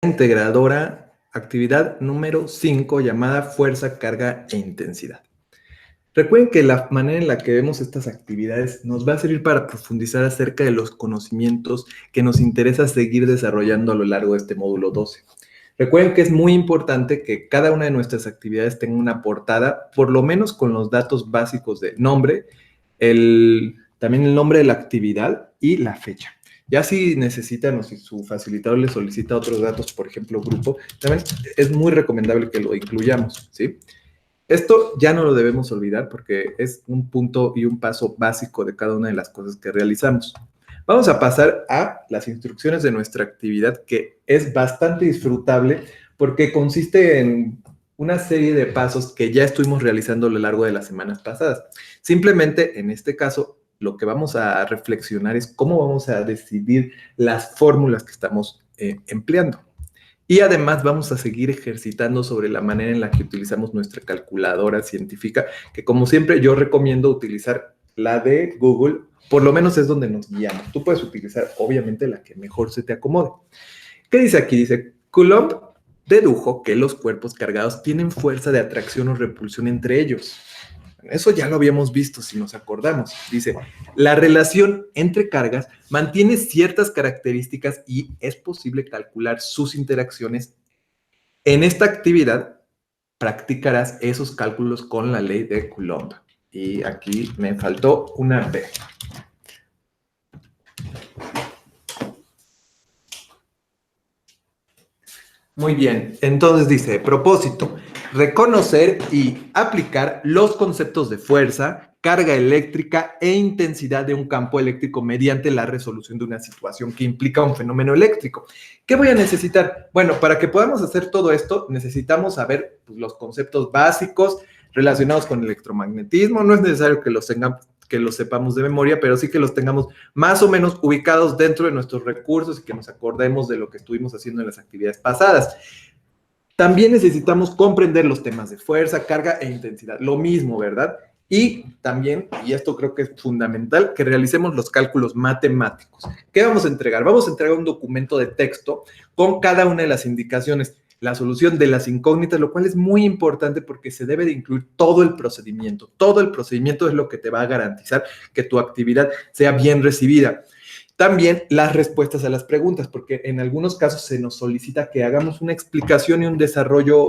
integradora, actividad número 5, llamada fuerza, carga e intensidad. Recuerden que la manera en la que vemos estas actividades nos va a servir para profundizar acerca de los conocimientos que nos interesa seguir desarrollando a lo largo de este módulo 12. Recuerden que es muy importante que cada una de nuestras actividades tenga una portada, por lo menos con los datos básicos del nombre, también el nombre de la actividad y la fecha. Ya si necesitan o si su facilitador le solicita otros datos, por ejemplo, grupo, también es muy recomendable que lo incluyamos, ¿sí? Esto ya no lo debemos olvidar porque es un punto y un paso básico de cada una de las cosas que realizamos. Vamos a pasar a las instrucciones de nuestra actividad, que es bastante disfrutable porque consiste en una serie de pasos que ya estuvimos realizando a lo largo de las semanas pasadas. Simplemente, en este caso, lo que vamos a reflexionar es cómo vamos a decidir las fórmulas que estamos empleando. Y además vamos a seguir ejercitando sobre la manera en la que utilizamos nuestra calculadora científica, que como siempre yo recomiendo utilizar la de Google, por lo menos es donde nos guiamos. Tú puedes utilizar obviamente la que mejor se te acomode. ¿Qué dice aquí? Dice, Coulomb dedujo que los cuerpos cargados tienen fuerza de atracción o repulsión entre ellos. Eso ya lo habíamos visto si nos acordamos. Dice, la relación entre cargas mantiene ciertas características y es posible calcular sus interacciones. En esta actividad practicarás esos cálculos con la ley de Coulomb. Y aquí me faltó una B. Muy bien, entonces dice, propósito, reconocer y aplicar los conceptos de fuerza, carga eléctrica e intensidad de un campo eléctrico mediante la resolución de una situación que implica un fenómeno eléctrico. ¿Qué voy a necesitar? Bueno, para que podamos hacer todo esto, necesitamos saber pues, los conceptos básicos relacionados con el electromagnetismo. No es necesario que los sepamos de memoria, pero sí que los tengamos más o menos ubicados dentro de nuestros recursos y que nos acordemos de lo que estuvimos haciendo en las actividades pasadas. También necesitamos comprender los temas de fuerza, carga e intensidad. Lo mismo, ¿verdad? Y también, y esto creo que es fundamental, que realicemos los cálculos matemáticos. ¿Qué vamos a entregar? Vamos a entregar un documento de texto con cada una de las indicaciones, la solución de las incógnitas, lo cual es muy importante porque se debe de incluir todo el procedimiento. Todo el procedimiento es lo que te va a garantizar que tu actividad sea bien recibida. También las respuestas a las preguntas, porque en algunos casos se nos solicita que hagamos una explicación y un desarrollo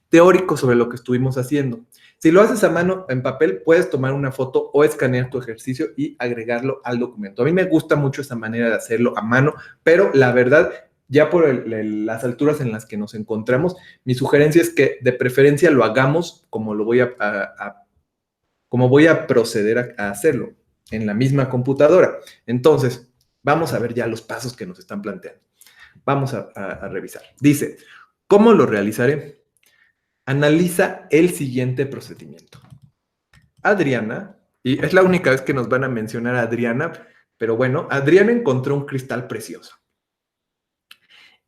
teórico sobre lo que estuvimos haciendo. Si lo haces a mano en papel, puedes tomar una foto o escanear tu ejercicio y agregarlo al documento. A mí me gusta mucho esa manera de hacerlo a mano, pero la verdad, ya por las alturas en las que nos encontramos, mi sugerencia es que de preferencia lo hagamos como lo voy como voy a proceder a hacerlo, en la misma computadora. Entonces, vamos a ver ya los pasos que nos están planteando. Vamos a revisar. Dice, ¿cómo lo realizaré? Analiza el siguiente procedimiento. Adriana, y es la única vez que nos van a mencionar a Adriana, pero bueno, Adriana encontró un cristal precioso.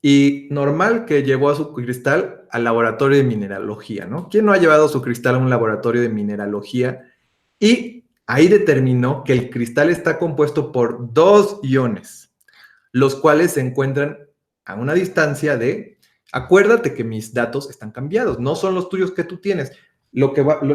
Y normal que llevó a su cristal al laboratorio de mineralogía, ¿no? ¿Quién no ha llevado su cristal a un laboratorio de mineralogía? Y ahí determinó que el cristal está compuesto por 2 iones, los cuales se encuentran a una distancia de, acuérdate que mis datos están cambiados, no son los tuyos que tú tienes.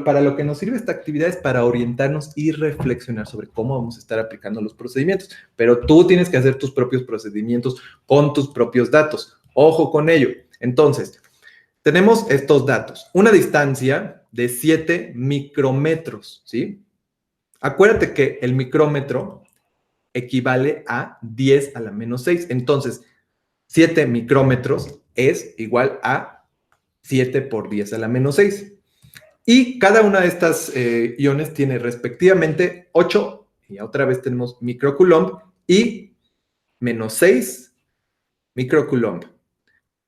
Para lo que nos sirve esta actividad es para orientarnos y reflexionar sobre cómo vamos a estar aplicando los procedimientos, pero tú tienes que hacer tus propios procedimientos con tus propios datos. Ojo con ello. Entonces, tenemos estos datos. Una distancia de 7 micrómetros, ¿sí? Acuérdate que el micrómetro equivale a 10 a la menos 6. Entonces, 7 micrómetros es igual a 7 por 10 a la menos 6. Y cada una de estas iones tiene respectivamente 8, y otra vez tenemos microcoulomb, y menos 6 microcoulomb.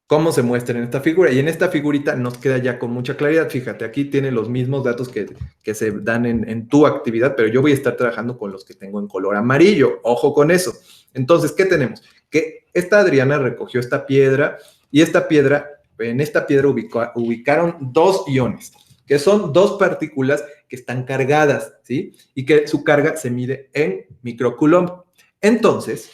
¿Cómo se muestra en esta figura? Y en esta figurita nos queda ya con mucha claridad. Fíjate, aquí tiene los mismos datos que se dan en tu actividad, pero yo voy a estar trabajando con los que tengo en color amarillo. Ojo con eso. Entonces, ¿qué tenemos? Que esta Adriana recogió esta piedra y en esta piedra ubicaron 2 iones, que son 2 partículas que están cargadas, ¿sí? Y que su carga se mide en microcoulomb. Entonces,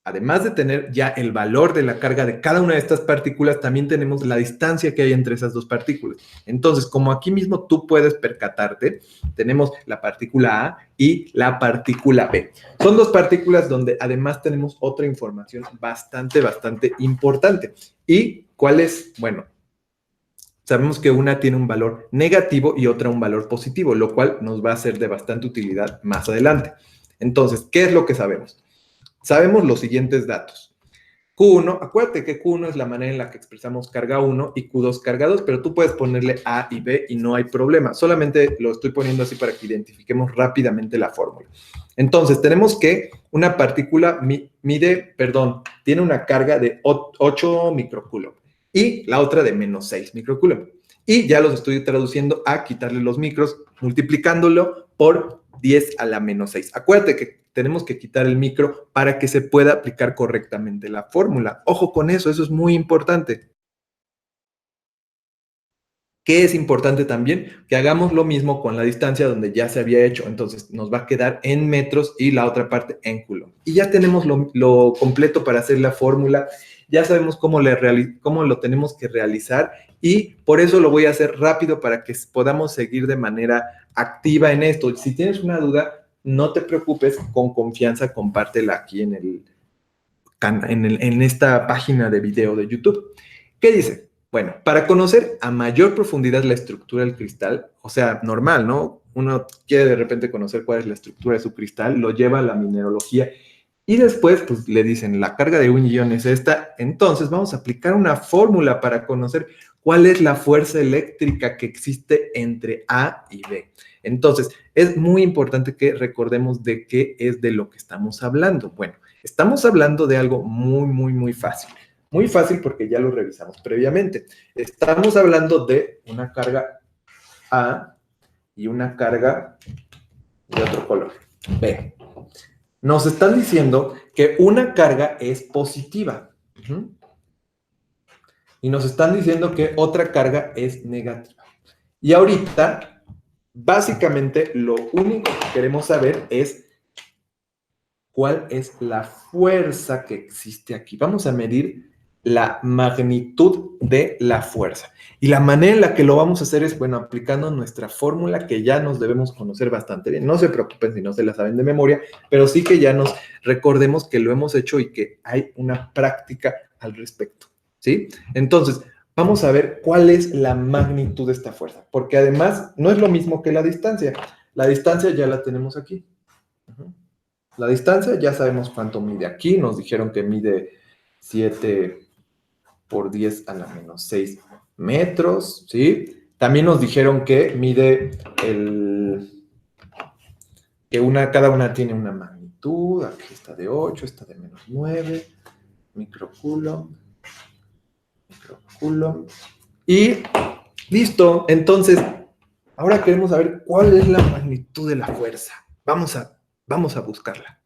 además de tener ya el valor de la carga de cada una de estas partículas, también tenemos la distancia que hay entre esas dos partículas. Entonces, como aquí mismo tú puedes percatarte, tenemos la partícula A y la partícula B. Son dos partículas donde además tenemos otra información bastante importante. ¿Y cuál es? Bueno, sabemos que una tiene un valor negativo y otra un valor positivo, lo cual nos va a ser de bastante utilidad más adelante. Entonces, ¿qué es lo que sabemos? Sabemos los siguientes datos. Q1, acuérdate que Q1 es la manera en la que expresamos carga 1 y Q2 carga 2, pero tú puedes ponerle A y B y no hay problema. Solamente lo estoy poniendo así para que identifiquemos rápidamente la fórmula. Entonces, tenemos que una partícula tiene una carga de 8 microcoulomb y la otra de menos 6 microcoulomb. Y ya los estoy traduciendo a quitarle los micros, multiplicándolo por 10 a la menos 6. Acuérdate que tenemos que quitar el micro para que se pueda aplicar correctamente la fórmula. Ojo con eso es muy importante. ¿Qué es importante también? Que hagamos lo mismo con la distancia donde ya se había hecho. Entonces nos va a quedar en metros y la otra parte en coulomb. Y ya tenemos lo completo para hacer la fórmula. Ya sabemos cómo lo tenemos que realizar y por eso lo voy a hacer rápido para que podamos seguir de manera activa en esto. Si tienes una duda, no te preocupes, con confianza compártela aquí en esta página de video de YouTube. ¿Qué dice? Bueno, para conocer a mayor profundidad la estructura del cristal, o sea, normal, ¿no? Uno quiere de repente conocer cuál es la estructura de su cristal, lo lleva a la mineralogía y después pues le dicen la carga de un ion es esta, entonces vamos a aplicar una fórmula para conocer cuál es la fuerza eléctrica que existe entre A y B. Entonces, es muy importante que recordemos de qué es de lo que estamos hablando. Bueno, estamos hablando de algo muy fácil. Muy fácil porque ya lo revisamos previamente. Estamos hablando de una carga A y una carga de otro color, B. Nos están diciendo que una carga es positiva. Y nos están diciendo que otra carga es negativa. Y ahorita, básicamente, lo único que queremos saber es cuál es la fuerza que existe aquí. Vamos a medir la magnitud de la fuerza. Y la manera en la que lo vamos a hacer es, bueno, aplicando nuestra fórmula que ya nos debemos conocer bastante bien. No se preocupen si no se la saben de memoria, pero sí que ya nos recordemos que lo hemos hecho y que hay una práctica al respecto, ¿sí? Entonces, vamos a ver cuál es la magnitud de esta fuerza, porque además no es lo mismo que la distancia. La distancia ya la tenemos aquí. La distancia ya sabemos cuánto mide aquí, nos dijeron que mide 7 por 10 a la menos 6 metros, ¿sí? También nos dijeron que mide cada una tiene una magnitud, aquí está de 8, está de menos 9, microcoulomb, y listo. Entonces, ahora queremos saber cuál es la magnitud de la fuerza. Vamos a buscarla.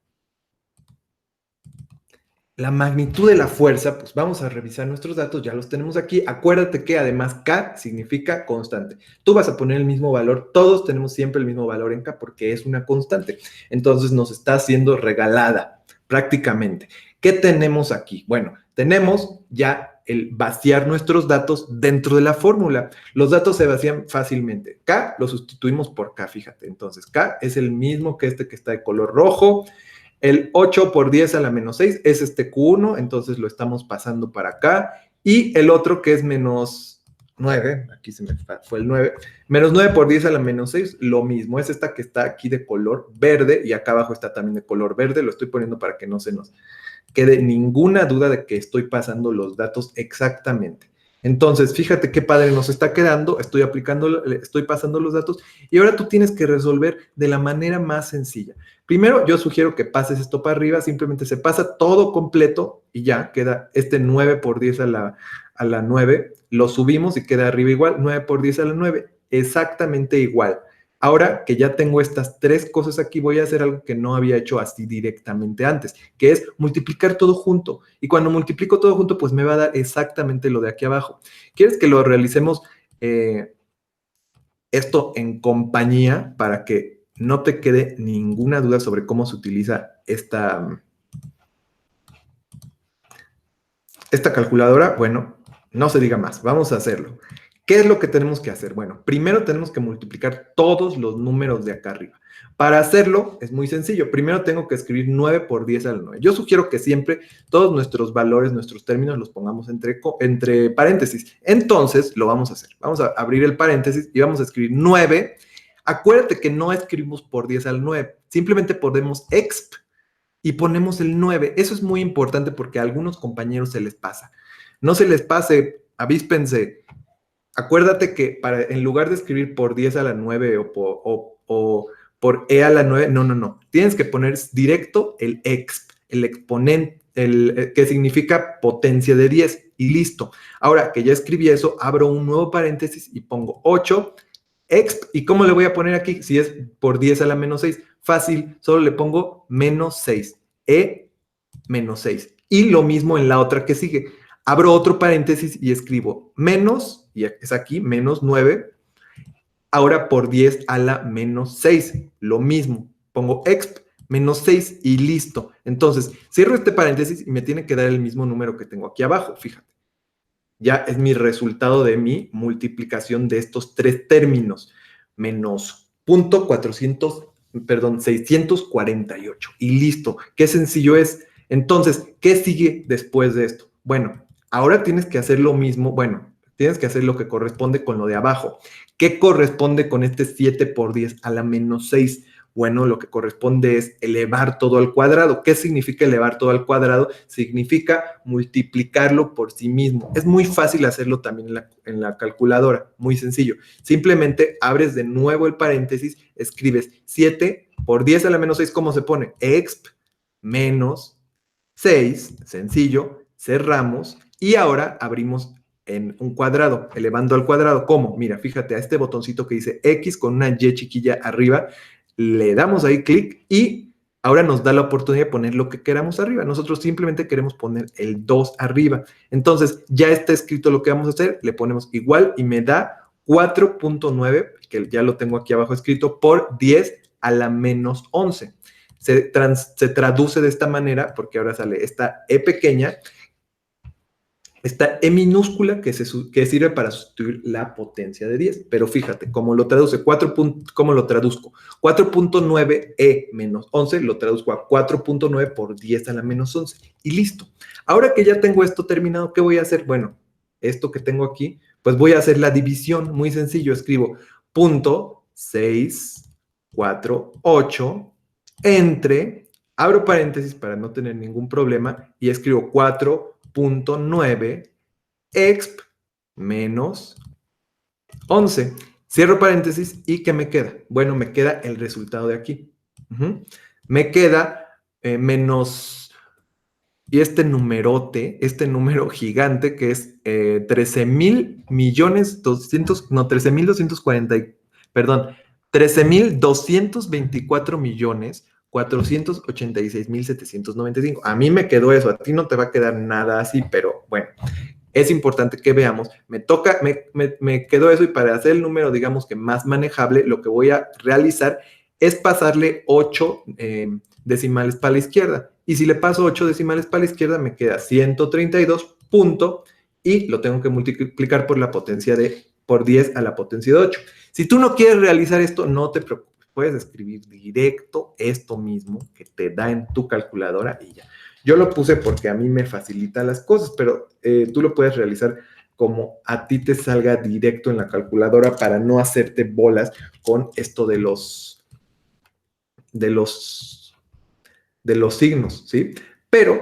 La magnitud de la fuerza, pues vamos a revisar nuestros datos, ya los tenemos aquí. Acuérdate que además K significa constante. Tú vas a poner el mismo valor, todos tenemos siempre el mismo valor en K porque es una constante. Entonces nos está siendo regalada prácticamente. ¿Qué tenemos aquí? Bueno, tenemos ya el vaciar nuestros datos dentro de la fórmula. Los datos se vacían fácilmente. K lo sustituimos por K, fíjate. Entonces K es el mismo que este que está de color rojo. El 8 por 10 a la menos 6 es este Q1, entonces lo estamos pasando para acá. Y el otro que es menos 9, aquí se me fue el 9, menos 9 por 10 a la menos 6, lo mismo, es esta que está aquí de color verde y acá abajo está también de color verde, lo estoy poniendo para que no se nos quede ninguna duda de que estoy pasando los datos exactamente. Entonces, fíjate qué padre nos está quedando, estoy pasando los datos y ahora tú tienes que resolver de la manera más sencilla. Primero, yo sugiero que pases esto para arriba, simplemente se pasa todo completo y ya queda este 9 por 10 a la 9, lo subimos y queda arriba igual, 9 por 10 a la 9, exactamente igual. Ahora que ya tengo estas tres cosas aquí, voy a hacer algo que no había hecho así directamente antes, que es multiplicar todo junto. Y cuando multiplico todo junto, pues me va a dar exactamente lo de aquí abajo. ¿Quieres que lo realicemos esto en compañía para que no te quede ninguna duda sobre cómo se utiliza Esta calculadora, bueno, no se diga más, vamos a hacerlo. ¿Qué es lo que tenemos que hacer? Bueno, primero tenemos que multiplicar todos los números de acá arriba. Para hacerlo es muy sencillo. Primero tengo que escribir 9 por 10 a la 9. Yo sugiero que siempre todos nuestros valores, nuestros términos los pongamos entre paréntesis. Entonces lo vamos a hacer. Vamos a abrir el paréntesis y vamos a escribir 9. Acuérdate que no escribimos por 10 al 9. Simplemente ponemos exp y ponemos el 9. Eso es muy importante porque a algunos compañeros se les pasa. No se les pase, avíspense. Acuérdate que en lugar de escribir por 10 a la 9 o por e a la 9, no, no, no. Tienes que poner directo el exp, el exponente, que significa potencia de 10 y listo. Ahora que ya escribí eso, abro un nuevo paréntesis y pongo 8 exp. ¿Y cómo le voy a poner aquí? Si es por 10 a la menos 6. Fácil, solo le pongo menos 6. E menos 6. Y lo mismo en la otra que sigue. Abro otro paréntesis y escribo menos, y es aquí, menos 9, ahora por 10 a la menos 6. Lo mismo, pongo exp menos 6 y listo. Entonces, cierro este paréntesis y me tiene que dar el mismo número que tengo aquí abajo, fíjate. Ya es mi resultado de mi multiplicación de estos tres términos, menos punto 400, perdón, 648. Y listo, qué sencillo es. Entonces, ¿qué sigue después de esto? Bueno, ahora tienes que hacer lo mismo, bueno, tienes que hacer lo que corresponde con lo de abajo. ¿Qué corresponde con este 7 por 10 a la menos 6? Bueno, lo que corresponde es elevar todo al cuadrado. ¿Qué significa elevar todo al cuadrado? Significa multiplicarlo por sí mismo. Es muy fácil hacerlo también en la calculadora, muy sencillo. Simplemente abres de nuevo el paréntesis, escribes 7 por 10 a la menos 6, ¿cómo se pone? Exp menos 6, sencillo, cerramos y ahora abrimos en un cuadrado, elevando al cuadrado. ¿Cómo? Mira, fíjate a este botoncito que dice X con una Y chiquilla arriba, le damos ahí clic y ahora nos da la oportunidad de poner lo que queramos arriba. Nosotros simplemente queremos poner el 2 arriba. Entonces, ya está escrito lo que vamos a hacer, le ponemos igual y me da 4.9, que ya lo tengo aquí abajo escrito, por 10 a la menos 11. Se traduce de esta manera, porque ahora sale esta E pequeña, esta E minúscula que sirve para sustituir la potencia de 10. Pero fíjate, ¿cómo lo traduce? ¿Cómo lo traduzco? 4.9 E menos 11 lo traduzco a 4.9 por 10 a la menos 11. Y listo. Ahora que ya tengo esto terminado, ¿qué voy a hacer? Bueno, esto que tengo aquí, pues voy a hacer la división. Muy sencillo, escribo punto 648 entre, abro paréntesis para no tener ningún problema, y escribo 4.9 exp menos 11. Cierro paréntesis y ¿qué me queda? Bueno, me queda el resultado de aquí. Me queda menos, y este numerote, este número gigante que es 13,200,000,200, no, 13,240, perdón, 13,224,486,795. A mí me quedó eso, a ti no te va a quedar nada así, pero bueno, es importante que veamos. Me quedó eso y para hacer el número, digamos que más manejable, lo que voy a realizar es pasarle 8 decimales para la izquierda. Y si le paso 8 decimales para la izquierda, me queda 132 punto y lo tengo que multiplicar por la potencia por 10 a la potencia de 8. Si tú no quieres realizar esto, no te preocupes. Puedes escribir directo esto mismo que te da en tu calculadora y ya. Yo lo puse porque a mí me facilita las cosas, pero tú lo puedes realizar como a ti te salga directo en la calculadora para no hacerte bolas con esto de los, de los signos, ¿sí? Pero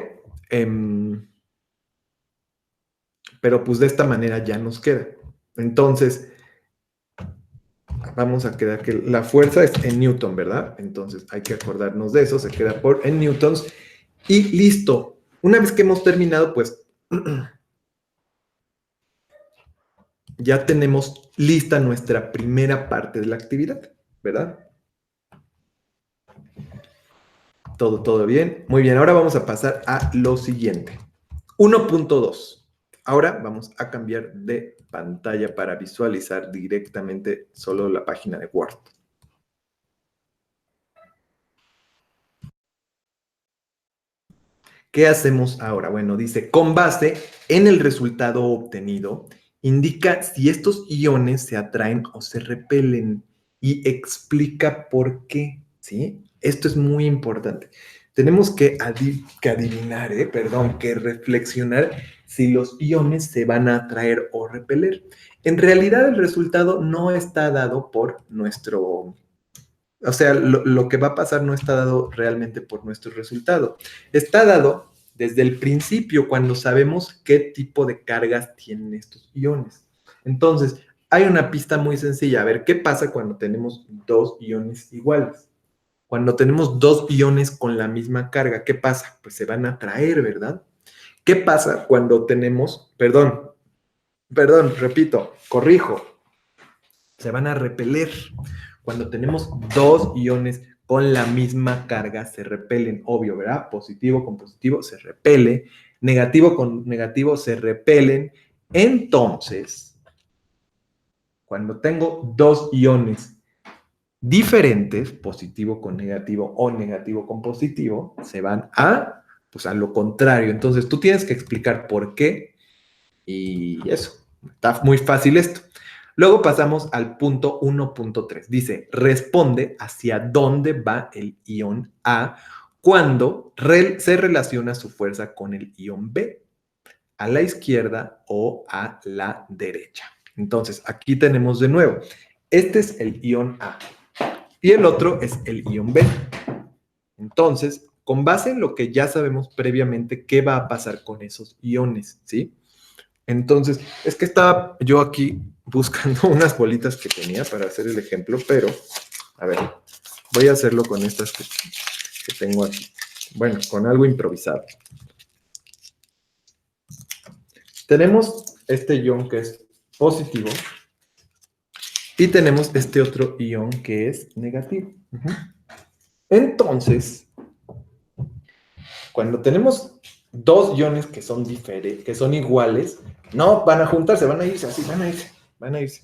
pues de esta manera ya nos queda. Entonces, vamos a quedar que la fuerza es en Newton, ¿verdad? Entonces hay que acordarnos de eso, se queda en newtons y listo. Una vez que hemos terminado, pues ya tenemos lista nuestra primera parte de la actividad, ¿verdad? Todo bien. Muy bien, ahora vamos a pasar a lo siguiente. 1.2. Ahora vamos a cambiar de pantalla para visualizar directamente solo la página de Word. ¿Qué hacemos ahora? Bueno, dice, con base en el resultado obtenido, indica si estos iones se atraen o se repelen y explica por qué, ¿sí? Esto es muy importante. Tenemos que adivinar, que reflexionar si los iones se van a atraer o repeler. En realidad el resultado no está dado por nuestro, o sea, lo que va a pasar no está dado realmente por nuestro resultado. Está dado desde el principio cuando sabemos qué tipo de cargas tienen estos iones. Entonces, hay una pista muy sencilla. A ver, ¿qué pasa cuando tenemos dos iones iguales? Cuando tenemos dos iones con la misma carga, ¿qué pasa? Pues se van a atraer, ¿verdad? ¿Qué pasa cuando tenemos, repito, corrijo, se van a repeler? Cuando tenemos dos iones con la misma carga, se repelen, obvio, ¿verdad? Positivo con positivo se repele, negativo con negativo se repelen. Entonces, cuando tengo dos iones diferentes, positivo con negativo o negativo con positivo, se van a, pues a lo contrario. Entonces, tú tienes que explicar por qué y eso. Está muy fácil esto. Luego pasamos al punto 1.3. Dice, responde hacia dónde va el ion A cuando se relaciona su fuerza con el ion B, a la izquierda o a la derecha. Entonces, aquí tenemos de nuevo, este es el ion A y el otro es el ion B. Entonces, con base en lo que ya sabemos previamente, ¿qué va a pasar con esos iones? ¿Sí? Entonces, es que estaba yo aquí buscando unas bolitas que tenía para hacer el ejemplo, pero, a ver, voy a hacerlo con estas que tengo aquí. Bueno, con algo improvisado. Tenemos este ion que es positivo y tenemos este otro ion que es negativo. Entonces, cuando tenemos dos iones que son diferentes, que son iguales, no van a juntarse, van a irse así, van a irse.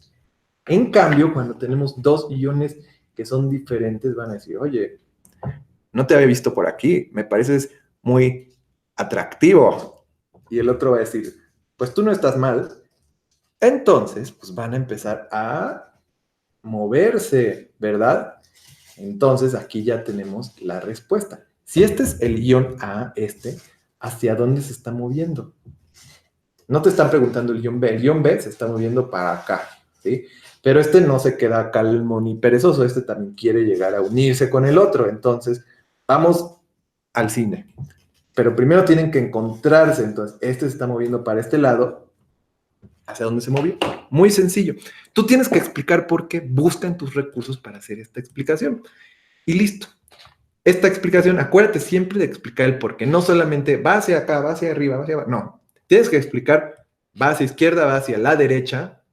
En cambio, cuando tenemos dos iones que son diferentes, van a decir, oye, no te había visto por aquí, me pareces muy atractivo. Y el otro va a decir, pues tú no estás mal. Entonces, pues van a empezar a moverse, ¿verdad? Entonces, aquí ya tenemos la respuesta. Si este es el ion A, ¿hacia dónde se está moviendo? No te están preguntando el ion B se está moviendo para acá, ¿sí? Pero este no se queda calmo ni perezoso, este también quiere llegar a unirse con el otro. Entonces, vamos al cine. Pero primero tienen que encontrarse. Entonces, este se está moviendo para este lado. ¿Hacia dónde se movió? Muy sencillo. Tú tienes que explicar por qué. Busca en tus recursos para hacer esta explicación. Y listo. Esta explicación, acuérdate siempre de explicar el por qué. No solamente va hacia acá, va hacia arriba, va hacia abajo. No. Tienes que explicar, va hacia izquierda, va hacia la derecha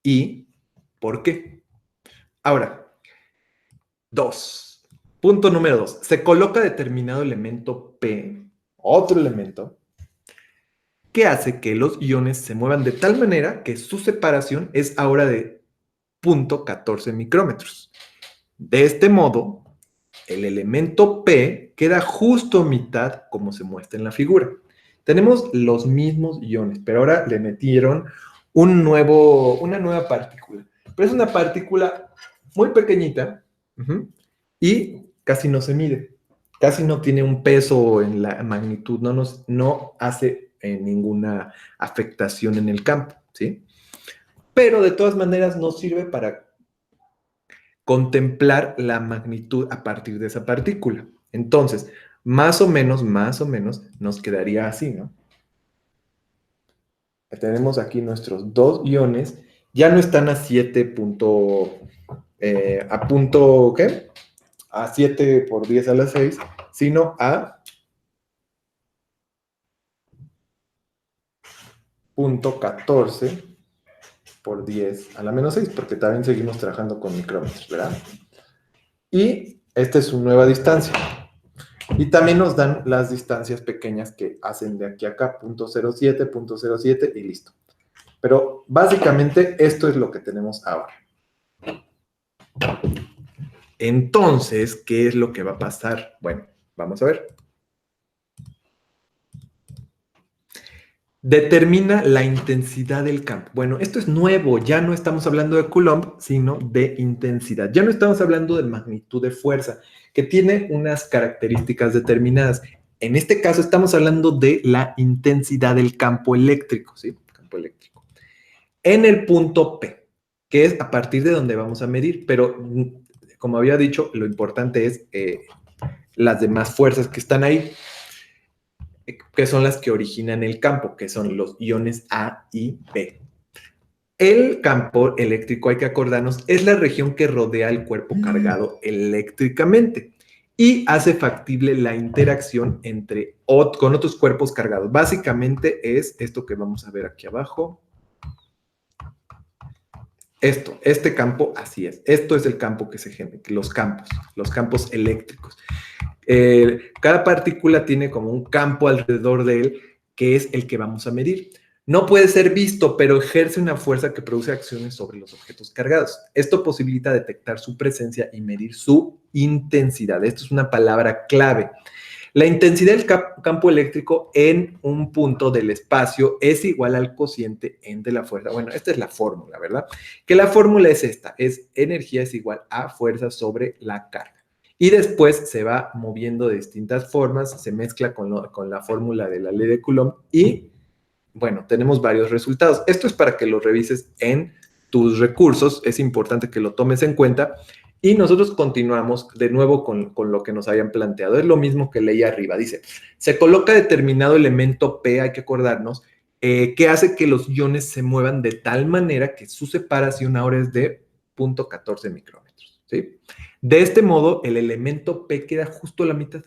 y por qué. Ahora, punto número 2. Se coloca determinado elemento P, otro elemento, que hace que los iones se muevan de tal manera que su separación es ahora de 0.14 micrómetros. De este modo, el elemento P queda justo a mitad como se muestra en la figura. Tenemos los mismos iones, pero ahora le metieron una nueva partícula. Pero es una partícula muy pequeñita y casi no se mide. Casi no tiene un peso en la magnitud, no hace ninguna afectación en el campo, ¿sí? Pero de todas maneras nos sirve para contemplar la magnitud a partir de esa partícula. Entonces, más o menos, nos quedaría así, ¿no? Tenemos aquí nuestros dos iones, ya no están a 7 a punto, ¿qué? A 7 por 10 a la 6, sino a 0.14 por 10 a la menos 6, porque también seguimos trabajando con micrómetros, ¿verdad? Y esta es su nueva distancia. Y también nos dan las distancias pequeñas que hacen de aquí a acá, 0.07, 0.07 y listo. Pero básicamente esto es lo que tenemos ahora. Entonces, ¿qué es lo que va a pasar? Bueno, vamos a ver. Determina la intensidad del campo. Bueno, esto es nuevo, ya no estamos hablando de Coulomb, sino de intensidad. Ya no estamos hablando de magnitud de fuerza, que tiene unas características determinadas. En este caso estamos hablando de la intensidad del campo eléctrico, ¿sí? Campo eléctrico. En el punto P, que es a partir de donde vamos a medir, pero como había dicho, lo importante es las demás fuerzas que están ahí, que son las que originan el campo, que son los iones A y B. El campo eléctrico, hay que acordarnos, es la región que rodea el cuerpo cargado eléctricamente y hace factible la interacción con otros cuerpos cargados. Básicamente es esto que vamos a ver aquí abajo. Este campo, así es. Esto es el campo que se genera, los campos eléctricos. Cada partícula tiene como un campo alrededor de él que es el que vamos a medir. No puede ser visto, pero ejerce una fuerza que produce acciones sobre los objetos cargados. Esto posibilita detectar su presencia y medir su intensidad. Esto es una palabra clave. La intensidad del campo eléctrico en un punto del espacio es igual al cociente entre la fuerza. Bueno, esta es la fórmula, ¿verdad? Que la fórmula es esta, es energía es igual a fuerza sobre la carga. Y después se va moviendo de distintas formas, se mezcla con la fórmula de la ley de Coulomb y, bueno, tenemos varios resultados. Esto es para que lo revises en tus recursos, es importante que lo tomes en cuenta. Y nosotros continuamos de nuevo con lo que nos habían planteado. Es lo mismo que leí arriba. Dice, se coloca determinado elemento P, hay que acordarnos, que hace que los iones se muevan de tal manera que su separación ahora es de 0.14 micrómetros. ¿Sí? De este modo, el elemento P queda justo a la mitad,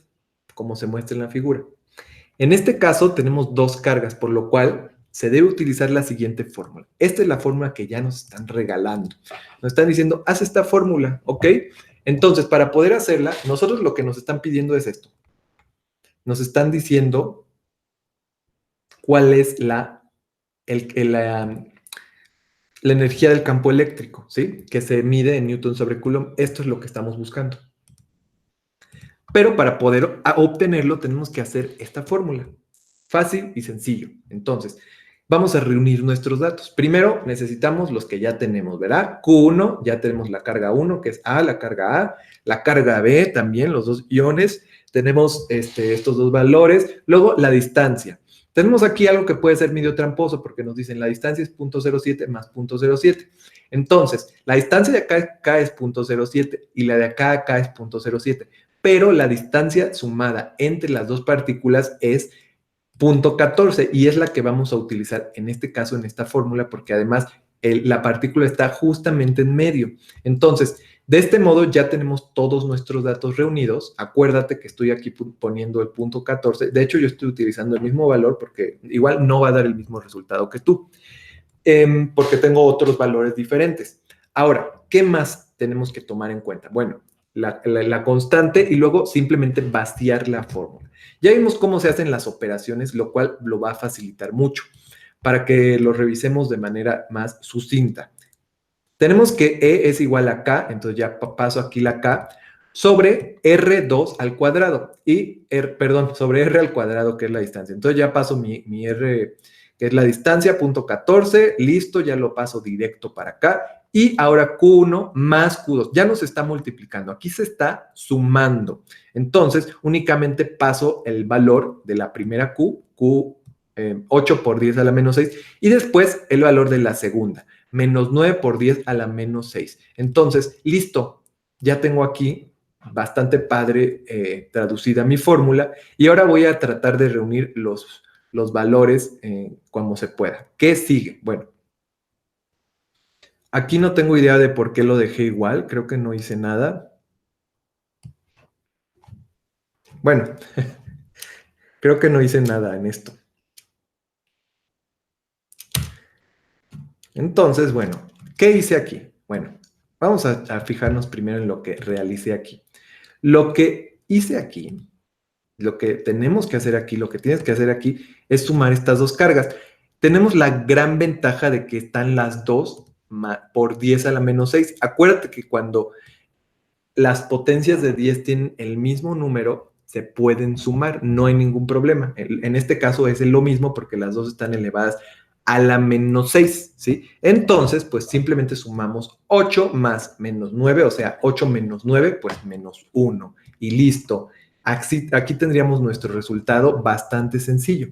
como se muestra en la figura. En este caso, tenemos dos cargas, por lo cual se debe utilizar la siguiente fórmula. Esta es la fórmula que ya nos están regalando. Nos están diciendo, haz esta fórmula, ¿ok? Entonces, para poder hacerla, nosotros lo que nos están pidiendo es esto. Nos están diciendo cuál es la energía del campo eléctrico, ¿sí? Que se mide en Newton sobre Coulomb. Esto es lo que estamos buscando. Pero para poder obtenerlo, tenemos que hacer esta fórmula. Fácil y sencillo. Entonces, vamos a reunir nuestros datos. Primero, necesitamos los que ya tenemos, ¿verdad? Q1, ya tenemos la carga 1, que es A, la carga B también, los dos iones. Tenemos estos dos valores. Luego, la distancia. Tenemos aquí algo que puede ser medio tramposo porque nos dicen la distancia es 0.07 más 0.07. Entonces, la distancia de acá es 0.07 y la de acá es 0.07. Pero la distancia sumada entre las dos partículas es 0.14 y es la que vamos a utilizar en este caso, en esta fórmula, porque además la partícula está justamente en medio. Entonces, de este modo ya tenemos todos nuestros datos reunidos. Acuérdate que estoy aquí poniendo el 0.14. De hecho, yo estoy utilizando el mismo valor porque igual no va a dar el mismo resultado que tú, porque tengo otros valores diferentes. Ahora, ¿qué más tenemos que tomar en cuenta? Bueno, la constante y luego simplemente vaciar la fórmula. Ya vimos cómo se hacen las operaciones, lo cual lo va a facilitar mucho para que lo revisemos de manera más sucinta. Tenemos que E es igual a K, entonces ya paso aquí la K, sobre R2 al cuadrado, sobre R al cuadrado, que es la distancia. Entonces ya paso mi R, que es la distancia, 0.14, listo, ya lo paso directo para acá. Y ahora Q1 más Q2, ya no se está multiplicando, aquí se está sumando. Entonces, únicamente paso el valor de la primera Q, 8 por 10 a la menos 6, y después el valor de la segunda, menos 9 por 10 a la menos 6. Entonces, listo, ya tengo aquí bastante padre traducida mi fórmula, y ahora voy a tratar de reunir los valores como se pueda. ¿Qué sigue? Bueno, aquí no tengo idea de por qué lo dejé igual, creo que no hice nada. Bueno, creo que no hice nada en esto. Entonces, bueno, ¿qué hice aquí? Bueno, vamos a fijarnos primero en lo que realicé aquí. Lo que hice aquí, lo que tenemos que hacer aquí, lo que tienes que hacer aquí es sumar estas dos cargas. Tenemos la gran ventaja de que están las dos por 10 a la menos 6. Acuérdate que cuando las potencias de 10 tienen el mismo número, se pueden sumar, no hay ningún problema. En este caso es lo mismo porque las dos están elevadas a la menos 6, ¿sí? Entonces, pues simplemente sumamos 8 más menos 9, o sea, 8 menos 9, pues menos 1. Y listo. Aquí tendríamos nuestro resultado bastante sencillo.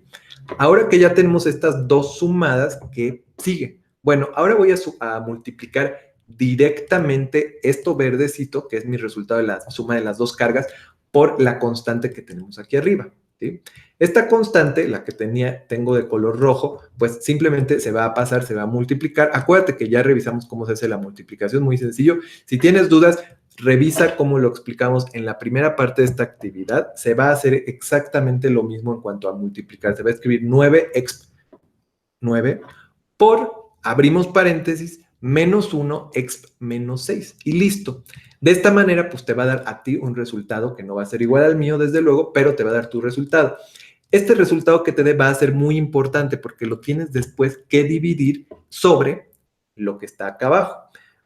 Ahora que ya tenemos estas dos sumadas, ¿qué sigue? Bueno, ahora voy a multiplicar directamente esto verdecito, que es mi resultado de la suma de las dos cargas, por la constante que tenemos aquí arriba, ¿sí? Esta constante, la que tengo de color rojo, pues simplemente se va a pasar, se va a multiplicar. Acuérdate que ya revisamos cómo se hace la multiplicación, muy sencillo. Si tienes dudas, revisa cómo lo explicamos en la primera parte de esta actividad. Se va a hacer exactamente lo mismo en cuanto a multiplicar. Se va a escribir 9x 9 por, abrimos paréntesis, menos 1 exp menos 6. Y listo. De esta manera, pues te va a dar a ti un resultado que no va a ser igual al mío, desde luego, pero te va a dar tu resultado. Este resultado que te dé va a ser muy importante porque lo tienes después que dividir sobre lo que está acá abajo.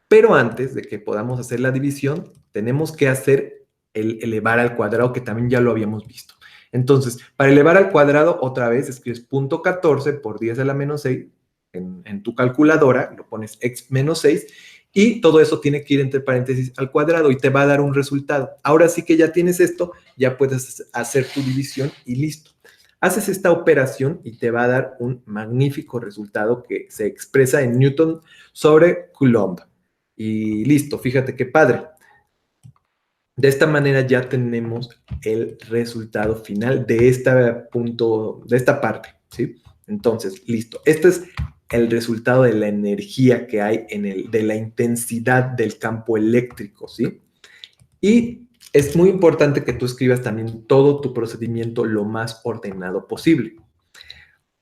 Pero antes de que podamos hacer la división, tenemos que hacer el elevar al cuadrado, que también ya lo habíamos visto. Entonces, para elevar al cuadrado, otra vez escribes punto 14 por 10 a la menos 6 en tu calculadora, lo pones x menos 6 y todo eso tiene que ir entre paréntesis al cuadrado y te va a dar un resultado. Ahora sí que ya tienes esto, ya puedes hacer tu división y listo. Haces esta operación y te va a dar un magnífico resultado que se expresa en Newton sobre Coulomb. Y listo, fíjate qué padre. De esta manera ya tenemos el resultado final de esta parte, ¿sí? Entonces, listo. Este es el resultado de la energía que hay de la intensidad del campo eléctrico, ¿sí? Y es muy importante que tú escribas también todo tu procedimiento lo más ordenado posible.